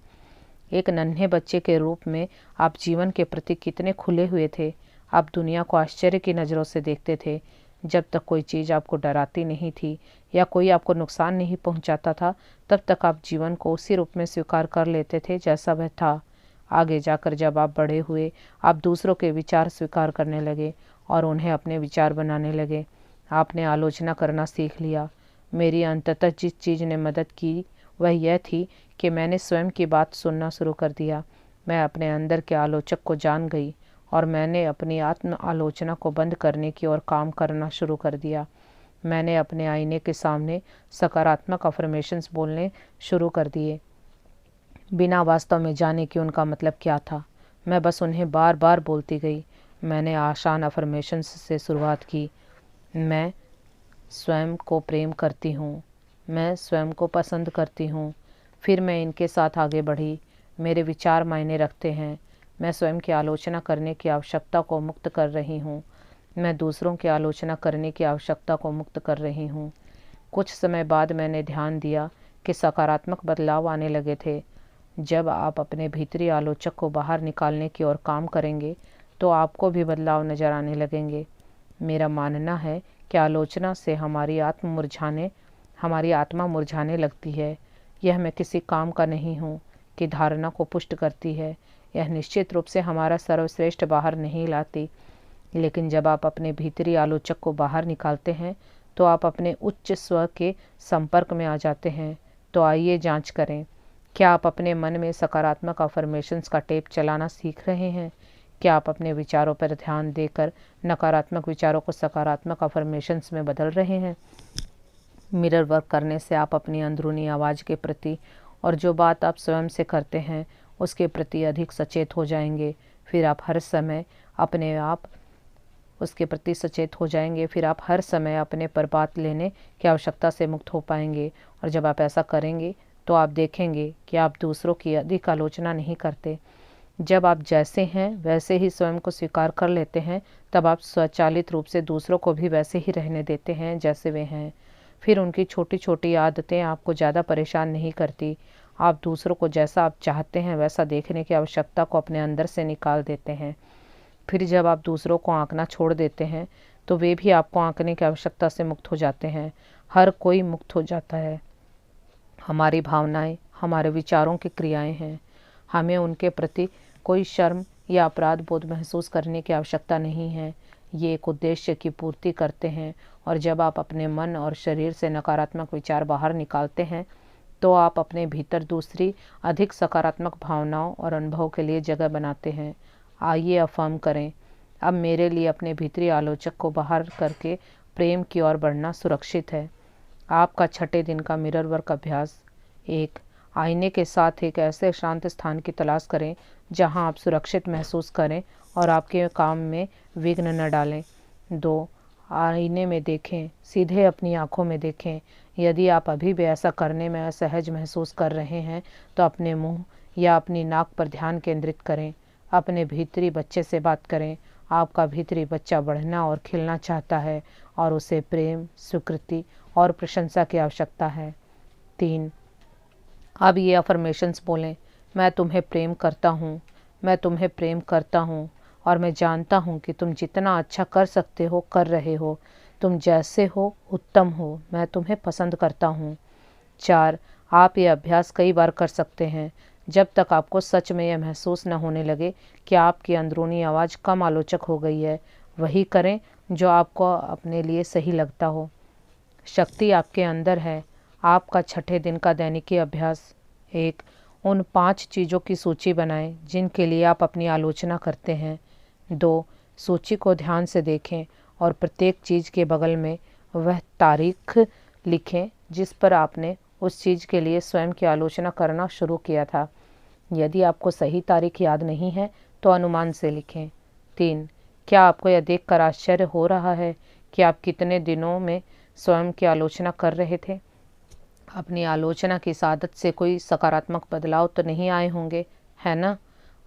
एक नन्हे बच्चे के रूप में आप जीवन के प्रति कितने खुले हुए थे। आप दुनिया को आश्चर्य की नज़रों से देखते थे। जब तक कोई चीज़ आपको डराती नहीं थी या कोई आपको नुकसान नहीं पहुंचाता था, तब तक आप जीवन को उसी रूप में स्वीकार कर लेते थे जैसा वह था। आगे जाकर जब आप बड़े हुए, आप दूसरों के विचार स्वीकार करने लगे और उन्हें अपने विचार बनाने लगे। आपने आलोचना करना सीख लिया। मेरी अंततः जिस चीज़ ने मदद की वह यह थी कि मैंने स्वयं की बात सुनना शुरू कर दिया। मैं अपने अंदर के आलोचक को जान गई और मैंने अपनी आत्म आलोचना को बंद करने की ओर काम करना शुरू कर दिया। मैंने अपने आईने के सामने सकारात्मक अफर्मेशंस बोलने शुरू कर दिए, बिना वास्तव में जाने कि उनका मतलब क्या था। मैं बस उन्हें बार बार बोलती गई। मैंने आसान अफर्मेशंस से शुरुआत की। मैं स्वयं को प्रेम करती हूँ, मैं स्वयं को पसंद करती हूँ। फिर मैं इनके साथ आगे बढ़ी। मेरे विचार मायने रखते हैं। मैं स्वयं की आलोचना करने की आवश्यकता को मुक्त कर रही हूँ। मैं दूसरों की आलोचना करने की आवश्यकता को मुक्त कर रही हूँ। कुछ समय बाद मैंने ध्यान दिया कि सकारात्मक बदलाव आने लगे थे। जब आप अपने भीतरी आलोचक को बाहर निकालने की ओर काम करेंगे तो आपको भी बदलाव नजर आने लगेंगे। मेरा मानना है कि आलोचना से हमारी आत्मा मुरझाने लगती है। यह मैं किसी काम का नहीं हूँ कि धारणा को पुष्ट करती है। यह निश्चित रूप से हमारा सर्वश्रेष्ठ बाहर नहीं लाती, लेकिन जब आप अपने भीतरी आलोचक को बाहर निकालते हैं तो आप अपने उच्च स्व के संपर्क में आ जाते हैं। तो आइए जांच करें, क्या आप अपने मन में सकारात्मक अफर्मेशंस का टेप चलाना सीख रहे हैं? क्या आप अपने विचारों पर ध्यान देकर नकारात्मक विचारों को सकारात्मक अफर्मेशंस में बदल रहे हैं? मिरर वर्क करने से आप अपनी अंदरूनी आवाज़ के प्रति और जो बात आप स्वयं से करते हैं उसके प्रति अधिक सचेत हो जाएंगे। फिर आप हर समय अपने पर बात लेने की आवश्यकता से मुक्त हो पाएंगे। और जब आप ऐसा करेंगे तो आप देखेंगे कि आप दूसरों की अधिक आलोचना नहीं करते। जब आप जैसे हैं वैसे ही स्वयं को स्वीकार कर लेते हैं, तब आप स्वचालित रूप से दूसरों को भी वैसे ही रहने देते हैं जैसे वे हैं। फिर उनकी छोटी छोटी आदतें आपको ज़्यादा परेशान नहीं करती। आप दूसरों को जैसा आप चाहते हैं वैसा देखने की आवश्यकता को अपने अंदर से निकाल देते हैं। फिर जब आप दूसरों को आंकना छोड़ देते हैं तो वे भी आपको आंकने की आवश्यकता से मुक्त हो जाते हैं। हर कोई मुक्त हो जाता है। हमारी भावनाएं हमारे विचारों की क्रियाएं हैं। हमें उनके प्रति कोई शर्म या अपराध बोध महसूस करने की आवश्यकता नहीं है। ये एक उद्देश्य की पूर्ति करते हैं और जब आप अपने मन और शरीर से नकारात्मक विचार बाहर निकालते हैं तो आप अपने भीतर दूसरी अधिक सकारात्मक भावनाओं और अनुभव के लिए जगह बनाते हैं। आइए अफर्म करें, अब मेरे लिए अपने भीतरी आलोचक को बाहर करके प्रेम की ओर बढ़ना सुरक्षित है। आपका 6 दिन का मिरर वर्क अभ्यास। 1. आईने के साथ एक ऐसे शांत स्थान की तलाश करें जहां आप सुरक्षित महसूस करें और आपके काम में विघ्न न डालें। 2. आईने में देखें, सीधे अपनी आंखों में देखें। यदि आप अभी भी ऐसा करने में असहज महसूस कर रहे हैं तो अपने मुंह या अपनी नाक पर ध्यान केंद्रित करें। अपने भीतरी बच्चे से बात करें। आपका भीतरी बच्चा बढ़ना और खिलना चाहता है और उसे प्रेम, स्वीकृति और प्रशंसा की आवश्यकता है। 3. अब ये अफर्मेशंस बोलें, मैं तुम्हें प्रेम करता हूँ, मैं तुम्हें प्रेम करता हूँ और मैं जानता हूँ कि तुम जितना अच्छा कर सकते हो कर रहे हो। तुम जैसे हो उत्तम हो, मैं तुम्हें पसंद करता हूँ। 4. आप ये अभ्यास कई बार कर सकते हैं जब तक आपको सच में यह महसूस न होने लगे कि आपकी अंदरूनी आवाज़ कम आलोचक हो गई है। वही करें जो आपको अपने लिए सही लगता हो। शक्ति आपके अंदर है। आपका 6 दिन का दैनिकी अभ्यास। 1. उन 5 चीज़ों की सूची बनाएं जिनके लिए आप अपनी आलोचना करते हैं। 2. सूची को ध्यान से देखें और प्रत्येक चीज़ के बगल में वह तारीख लिखें जिस पर आपने उस चीज़ के लिए स्वयं की आलोचना करना शुरू किया था। यदि आपको सही तारीख याद नहीं है तो अनुमान से लिखें। 3. क्या आपको यह देखकर आश्चर्य हो रहा है कि आप कितने दिनों में स्वयं की आलोचना कर रहे थे? अपनी आलोचना की इस आदत से कोई सकारात्मक बदलाव तो नहीं आए होंगे, है ना?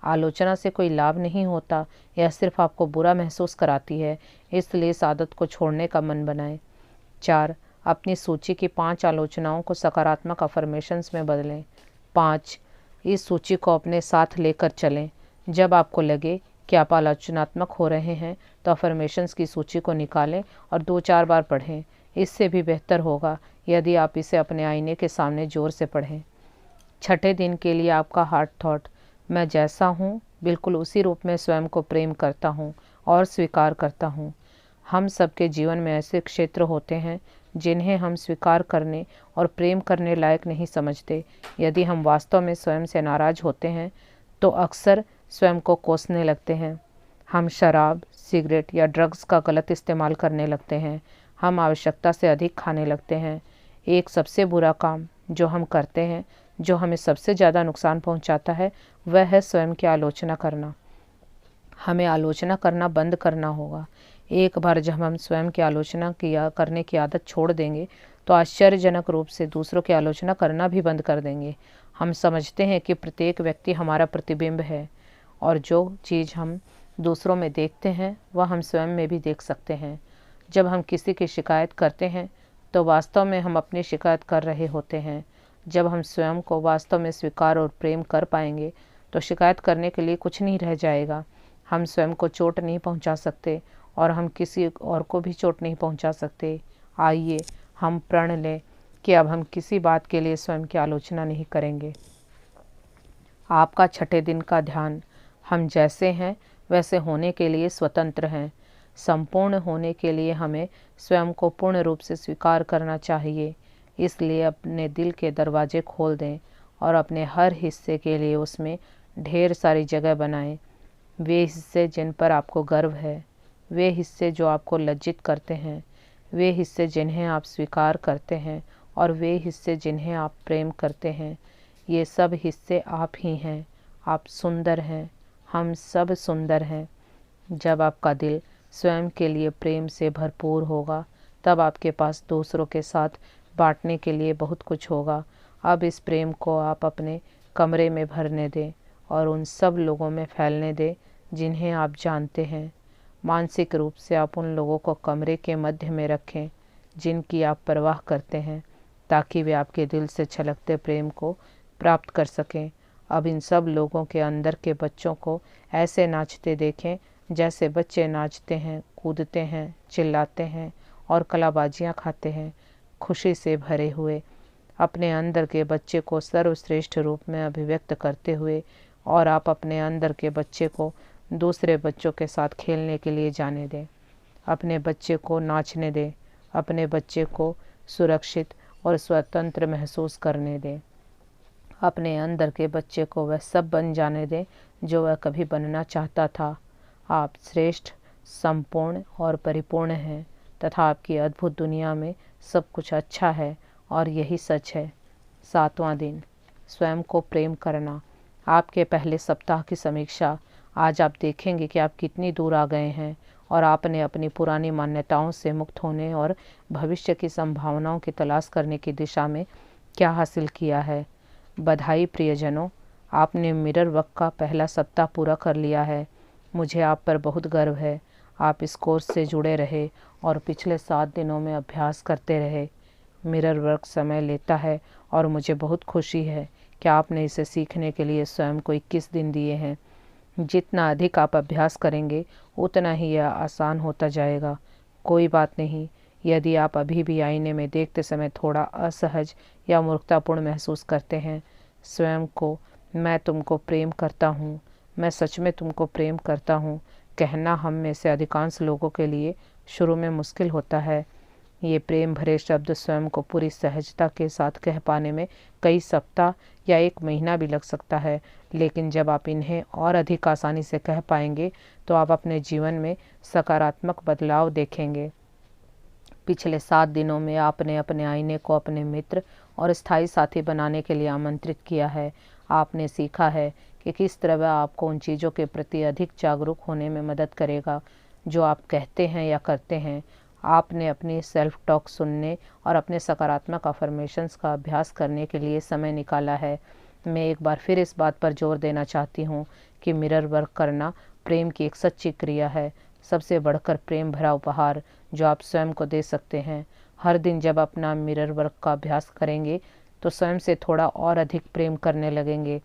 आलोचना से कोई लाभ नहीं होता, यह सिर्फ आपको बुरा महसूस कराती है, इसलिए इस आदत को छोड़ने का मन बनाएं। 4. अपनी सूची की 5 आलोचनाओं को सकारात्मक अफर्मेशंस में बदलें। 5. इस सूची को अपने साथ लेकर चलें। जब आपको लगे कि आप आलोचनात्मक हो रहे हैं तो अफर्मेशंस की सूची को निकालें और 2-4 बार पढ़ें। इससे भी बेहतर होगा यदि आप इसे अपने आईने के सामने ज़ोर से पढ़ें। 6ठे दिन के लिए आपका हार्ट थॉट, मैं जैसा हूँ बिल्कुल उसी रूप में स्वयं को प्रेम करता हूँ और स्वीकार करता हूँ। हम सबके जीवन में ऐसे क्षेत्र होते हैं जिन्हें हम स्वीकार करने और प्रेम करने लायक नहीं समझते। यदि हम वास्तव में स्वयं से नाराज़ होते हैं तो अक्सर स्वयं को कोसने लगते हैं। हम शराब, सिगरेट या ड्रग्स का गलत इस्तेमाल करने लगते हैं। हम आवश्यकता से अधिक खाने लगते हैं। एक सबसे बुरा काम जो हम करते हैं, जो हमें सबसे ज़्यादा नुकसान पहुंचाता है, वह है स्वयं की आलोचना करना। हमें आलोचना करना बंद करना होगा। एक बार जब हम स्वयं की आलोचना करने की आदत छोड़ देंगे तो आश्चर्यजनक रूप से दूसरों की आलोचना करना भी बंद कर देंगे। हम समझते हैं कि प्रत्येक व्यक्ति हमारा प्रतिबिंब है और जो चीज़ हम दूसरों में देखते हैं वह हम स्वयं में भी देख सकते हैं। जब हम किसी की शिकायत करते हैं तो वास्तव में हम अपनी शिकायत कर रहे होते हैं। जब हम स्वयं को वास्तव में स्वीकार और प्रेम कर पाएंगे तो शिकायत करने के लिए कुछ नहीं रह जाएगा। हम स्वयं को चोट नहीं पहुंचा सकते और हम किसी और को भी चोट नहीं पहुंचा सकते। आइए हम प्रण लें कि अब हम किसी बात के लिए स्वयं की आलोचना नहीं करेंगे। आपका 6ठे दिन का ध्यान, हम जैसे हैं वैसे होने के लिए स्वतंत्र हैं। संपूर्ण होने के लिए हमें स्वयं को पूर्ण रूप से स्वीकार करना चाहिए। इसलिए अपने दिल के दरवाजे खोल दें और अपने हर हिस्से के लिए उसमें ढेर सारी जगह बनाएं। वे हिस्से जिन पर आपको गर्व है, वे हिस्से जो आपको लज्जित करते हैं, वे हिस्से जिन्हें आप स्वीकार करते हैं और वे हिस्से जिन्हें आप प्रेम करते हैं। ये सब हिस्से आप ही हैं। आप सुंदर हैं। हम सब सुंदर हैं। जब आपका दिल स्वयं के लिए प्रेम से भरपूर होगा तब आपके पास दूसरों के साथ बांटने के लिए बहुत कुछ होगा। अब इस प्रेम को आप अपने कमरे में भरने दें और उन सब लोगों में फैलने दें जिन्हें आप जानते हैं। मानसिक रूप से आप उन लोगों को कमरे के मध्य में रखें जिनकी आप परवाह करते हैं, ताकि वे आपके दिल से छलकते प्रेम को प्राप्त कर सकें। अब इन सब लोगों के अंदर के बच्चों को ऐसे नाचते देखें जैसे बच्चे नाचते हैं, कूदते हैं, चिल्लाते हैं और कलाबाजियाँ खाते हैं, खुशी से भरे हुए। अपने अंदर के बच्चे को सर्वश्रेष्ठ रूप में अभिव्यक्त करते हुए और आप अपने अंदर के बच्चे को दूसरे बच्चों के साथ खेलने के लिए जाने दें। अपने बच्चे को नाचने दें। अपने बच्चे को सुरक्षित और स्वतंत्र महसूस करने दें। अपने अंदर के बच्चे को वह सब बन जाने दें जो वह कभी बनना चाहता था। आप श्रेष्ठ, संपूर्ण और परिपूर्ण हैं तथा आपकी अद्भुत दुनिया में सब कुछ अच्छा है और यही सच है। 7वां दिन, स्वयं को प्रेम करना। आपके पहले सप्ताह की समीक्षा। आज आप देखेंगे कि आप कितनी दूर आ गए हैं और आपने अपनी पुरानी मान्यताओं से मुक्त होने और भविष्य की संभावनाओं की तलाश करने की दिशा में क्या हासिल किया है। बधाई प्रियजनों, आपने मिरर वर्क का पहला सप्ताह पूरा कर लिया है। मुझे आप पर बहुत गर्व है। आप इस कोर्स से जुड़े रहे और पिछले 7 दिनों में अभ्यास करते रहे। मिरर वर्क समय लेता है और मुझे बहुत खुशी है कि आपने इसे सीखने के लिए स्वयं को 21 दिन दिए हैं। जितना अधिक आप अभ्यास करेंगे उतना ही यह आसान होता जाएगा। कोई बात नहीं यदि आप अभी भी आईने में देखते समय थोड़ा असहज या मूर्खतापूर्ण महसूस करते हैं। स्वयं को मैं तुमको प्रेम करता हूँ, मैं सच में तुमको प्रेम करता हूँ कहना हम में से अधिकांश लोगों के लिए शुरू में मुश्किल होता है। ये प्रेम भरे शब्द स्वयं को पूरी सहजता के साथ कह पाने में कई सप्ताह या 1 महीना भी लग सकता है, लेकिन जब आप इन्हें और अधिक आसानी से कह पाएंगे तो आप अपने जीवन में सकारात्मक बदलाव देखेंगे। पिछले 7 दिनों में आपने अपने आईने को अपने मित्र और स्थायी साथी बनाने के लिए आमंत्रित किया है। आपने सीखा है कि किस तरह वह आपको उन चीज़ों के प्रति अधिक जागरूक होने में मदद करेगा जो आप कहते हैं या करते हैं। आपने अपनी सेल्फ टॉक सुनने और अपने सकारात्मक अफर्मेशंस का अभ्यास करने के लिए समय निकाला है। मैं एक बार फिर इस बात पर जोर देना चाहती हूँ कि मिरर वर्क करना प्रेम की एक सच्ची क्रिया है, सबसे बढ़कर प्रेम भरा उपहार जो आप स्वयं को दे सकते हैं। हर दिन जब अपना मिरर वर्क का अभ्यास करेंगे तो स्वयं से थोड़ा और अधिक प्रेम करने लगेंगे।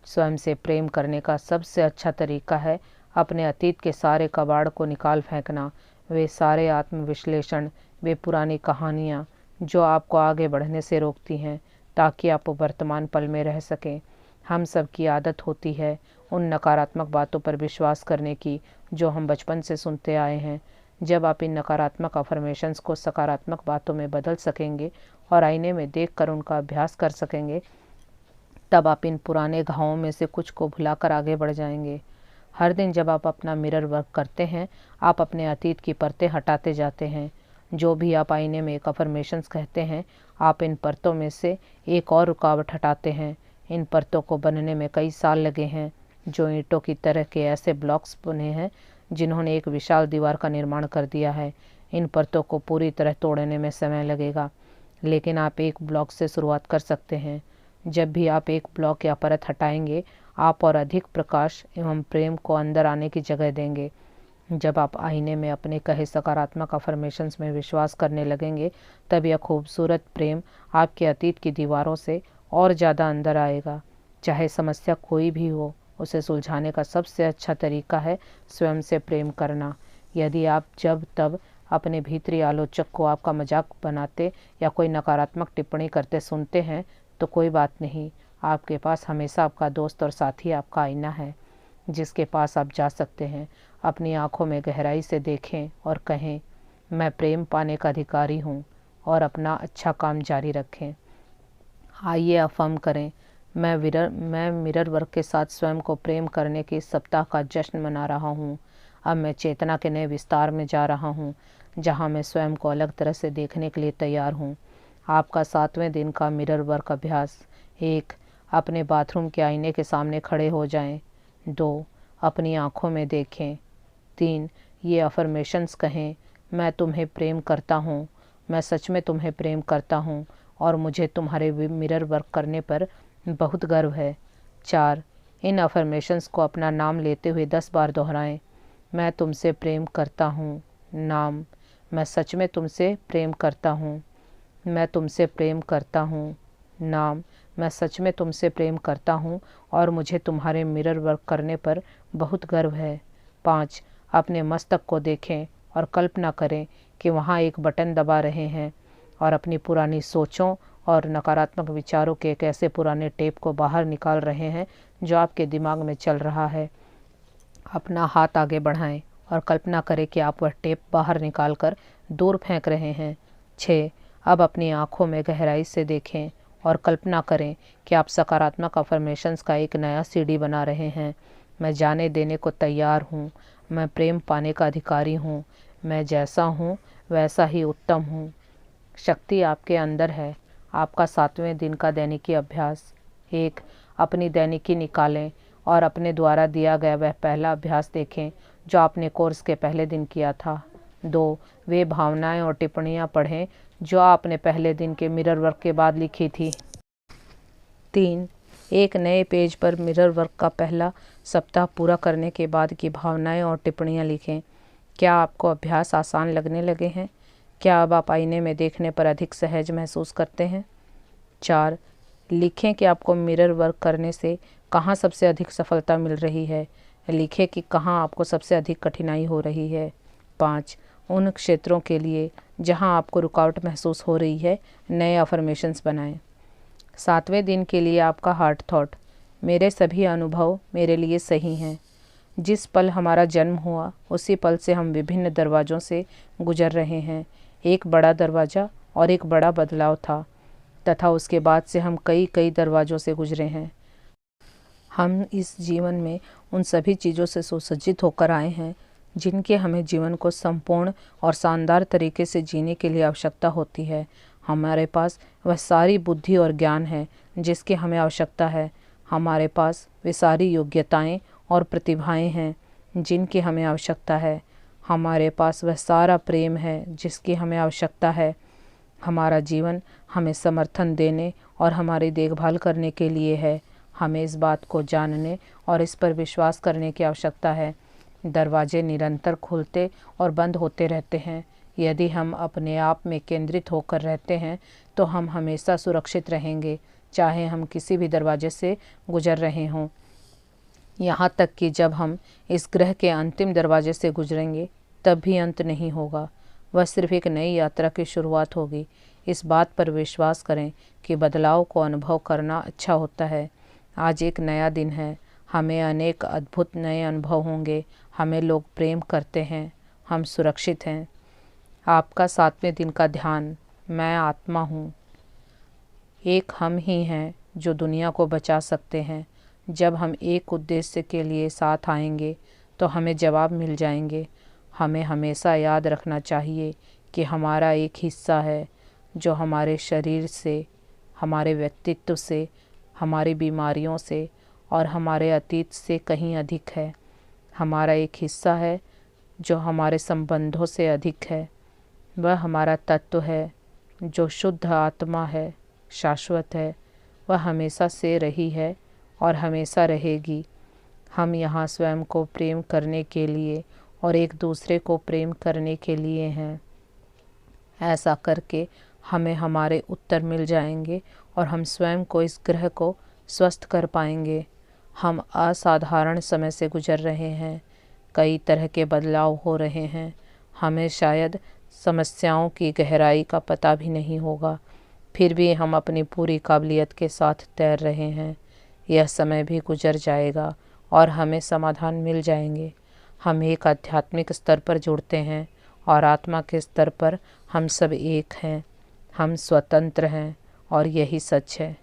स्वयं से प्रेम करने का सबसे अच्छा तरीका है अपने अतीत के सारे कबाड़ को निकाल फेंकना, वे सारे आत्मविश्लेषण, वे पुरानी कहानियाँ जो आपको आगे बढ़ने से रोकती हैं, ताकि आप वर्तमान पल में रह सकें। हम सब की आदत होती है उन नकारात्मक बातों पर विश्वास करने की जो हम बचपन से सुनते आए हैं। जब आप इन नकारात्मक अफर्मेशंस को सकारात्मक बातों में बदल सकेंगे और आईने में देखकर उनका अभ्यास कर सकेंगे, तब आप इन पुराने घावों में से कुछ को भुलाकर आगे बढ़ जाएंगे। हर दिन जब आप अपना मिरर वर्क करते हैं, आप अपने अतीत की परतें हटाते जाते हैं। जो भी आप आईने में एक अफर्मेशंस कहते हैं, आप इन परतों में से एक और रुकावट हटाते हैं। इन परतों को बनने में कई साल लगे हैं, जो ईंटों की तरह के ऐसे ब्लॉक्स बने हैं जिन्होंने एक विशाल दीवार का निर्माण कर दिया है। इन परतों को पूरी तरह तोड़ने में समय लगेगा, लेकिन आप एक ब्लॉक से शुरुआत कर सकते हैं। जब भी आप एक ब्लॉक या परत हटाएंगे, आप और अधिक प्रकाश एवं प्रेम को अंदर आने की जगह देंगे। जब आप आईने में अपने कहे सकारात्मक अफर्मेशंस में विश्वास करने लगेंगे, तब यह खूबसूरत प्रेम आपके अतीत की दीवारों से और ज़्यादा अंदर आएगा। चाहे समस्या कोई भी हो, उसे सुलझाने का सबसे अच्छा तरीका है स्वयं से प्रेम करना। यदि आप जब तब अपने भीतरी आलोचक को आपका मजाक बनाते या कोई नकारात्मक टिप्पणी करते सुनते हैं, तो कोई बात नहीं, आपके पास हमेशा आपका दोस्त और साथी आपका आईना है, जिसके पास आप जा सकते हैं। अपनी आंखों में गहराई से देखें और कहें, मैं प्रेम पाने का अधिकारी हूँ, और अपना अच्छा काम जारी रखें। आइए अफर्म करें, मैं मिरर वर्क के साथ स्वयं को प्रेम करने के इस सप्ताह का जश्न मना रहा हूँ। अब मैं चेतना के नए विस्तार में जा रहा हूँ, जहाँ मैं स्वयं को अलग तरह से देखने के लिए तैयार हूँ। आपका 7वें दिन का मिरर वर्क अभ्यास। 1. अपने बाथरूम के आईने के सामने खड़े हो जाएं। 2. अपनी आंखों में देखें। 3. ये अफर्मेशंस कहें, मैं तुम्हें प्रेम करता हूँ, मैं सच में तुम्हें प्रेम करता हूँ, और मुझे तुम्हारे मिरर वर्क करने पर बहुत गर्व है। 4. इन अफर्मेशंस को अपना नाम लेते हुए 10 बार दोहराएं। मैं तुमसे प्रेम करता हूँ। नाम, मैं सच में तुमसे प्रेम करता हूँ। मैं तुमसे प्रेम करता हूँ। नाम, मैं सच में तुमसे प्रेम करता हूँ, और मुझे तुम्हारे मिरर वर्क करने पर बहुत गर्व है। 5. अपने मस्तक को देखें और कल्पना करें कि वहाँ एक बटन दबा रहे हैं और अपनी पुरानी सोचों और नकारात्मक विचारों के एक ऐसे पुराने टेप को बाहर निकाल रहे हैं जो आपके दिमाग में चल रहा है। अपना हाथ आगे बढ़ाएं और कल्पना करें कि आप वह टेप बाहर निकालकर दूर फेंक रहे हैं। 6. अब अपनी आंखों में गहराई से देखें और कल्पना करें कि आप सकारात्मक अफर्मेशंस का एक नया सीडी बना रहे हैं। मैं जाने देने को तैयार हूँ, मैं प्रेम पाने का अधिकारी हूँ, मैं जैसा हूँ वैसा ही उत्तम हूँ। शक्ति आपके अंदर है। आपका 7वें दिन का दैनिकी अभ्यास। 1. अपनी दैनिकी निकालें और अपने द्वारा दिया गया वह पहला अभ्यास देखें जो आपने कोर्स के पहले दिन किया था। 2. वे भावनाएं और टिप्पणियां पढ़ें जो आपने पहले दिन के मिरर वर्क के बाद लिखी थी। 3. एक नए पेज पर मिरर वर्क का पहला सप्ताह पूरा करने के बाद की भावनाएं और टिप्पणियां लिखें। क्या आपको अभ्यास आसान लगने लगे हैं? क्या अब आप आईने में देखने पर अधिक सहज महसूस करते हैं? 4. लिखें कि आपको मिरर वर्क करने से कहाँ सबसे अधिक सफलता मिल रही है। लिखें कि कहाँ आपको सबसे अधिक कठिनाई हो रही है। 5. उन क्षेत्रों के लिए जहाँ आपको रुकावट महसूस हो रही है, नए अफर्मेशंस बनाएं। 7वें दिन के लिए आपका हार्ट थॉट। मेरे सभी अनुभव मेरे लिए सही हैं। जिस पल हमारा जन्म हुआ, उसी पल से हम विभिन्न दरवाज़ों से गुजर रहे हैं। एक बड़ा दरवाज़ा और एक बड़ा बदलाव था, तथा उसके बाद से हम कई कई दरवाज़ों से गुजरे हैं। हम इस जीवन में उन सभी चीज़ों से सुसज्जित होकर आए हैं जिनके हमें जीवन को संपूर्ण और शानदार तरीके से जीने के लिए आवश्यकता होती है। हमारे पास वह सारी बुद्धि और ज्ञान है जिसकी हमें आवश्यकता है। हमारे पास वे सारी योग्यताएं और प्रतिभाएं हैं जिनकी हमें आवश्यकता है। हमारे पास वह सारा प्रेम है जिसकी हमें आवश्यकता है। हमारा जीवन हमें समर्थन देने और हमारी देखभाल करने के लिए है। हमें इस बात को जानने और इस पर विश्वास करने की आवश्यकता है। दरवाजे निरंतर खुलते और बंद होते रहते हैं। यदि हम अपने आप में केंद्रित होकर रहते हैं तो हम हमेशा सुरक्षित रहेंगे, चाहे हम किसी भी दरवाजे से गुजर रहे हों। यहाँ तक कि जब हम इस ग्रह के अंतिम दरवाजे से गुजरेंगे तब भी अंत नहीं होगा। वह सिर्फ एक नई यात्रा की शुरुआत होगी। इस बात पर विश्वास करें कि बदलाव को अनुभव करना अच्छा होता है। आज एक नया दिन है। हमें अनेक अद्भुत नए अनुभव होंगे। हमें लोग प्रेम करते हैं। हम सुरक्षित हैं। आपका 7वें दिन का ध्यान। मैं आत्मा हूँ। एक हम ही हैं जो दुनिया को बचा सकते हैं। जब हम एक उद्देश्य के लिए साथ आएंगे तो हमें जवाब मिल जाएंगे। हमें हमेशा याद रखना चाहिए कि हमारा एक हिस्सा है जो हमारे शरीर से, हमारे व्यक्तित्व से, हमारी बीमारियों से और हमारे अतीत से कहीं अधिक है। हमारा एक हिस्सा है जो हमारे संबंधों से अधिक है। वह हमारा तत्व है जो शुद्ध आत्मा है, शाश्वत है। वह हमेशा से रही है और हमेशा रहेगी। हम यहाँ स्वयं को प्रेम करने के लिए और एक दूसरे को प्रेम करने के लिए हैं। ऐसा करके हमें हमारे उत्तर मिल जाएंगे और हम स्वयं को, इस ग्रह को स्वस्थ कर पाएंगे। हम असाधारण समय से गुजर रहे हैं। कई तरह के बदलाव हो रहे हैं। हमें शायद समस्याओं की गहराई का पता भी नहीं होगा, फिर भी हम अपनी पूरी काबिलियत के साथ तैर रहे हैं। यह समय भी गुजर जाएगा और हमें समाधान मिल जाएंगे। हम एक आध्यात्मिक स्तर पर जुड़ते हैं और आत्मा के स्तर पर हम सब एक हैं। हम स्वतंत्र हैं और यही सच है।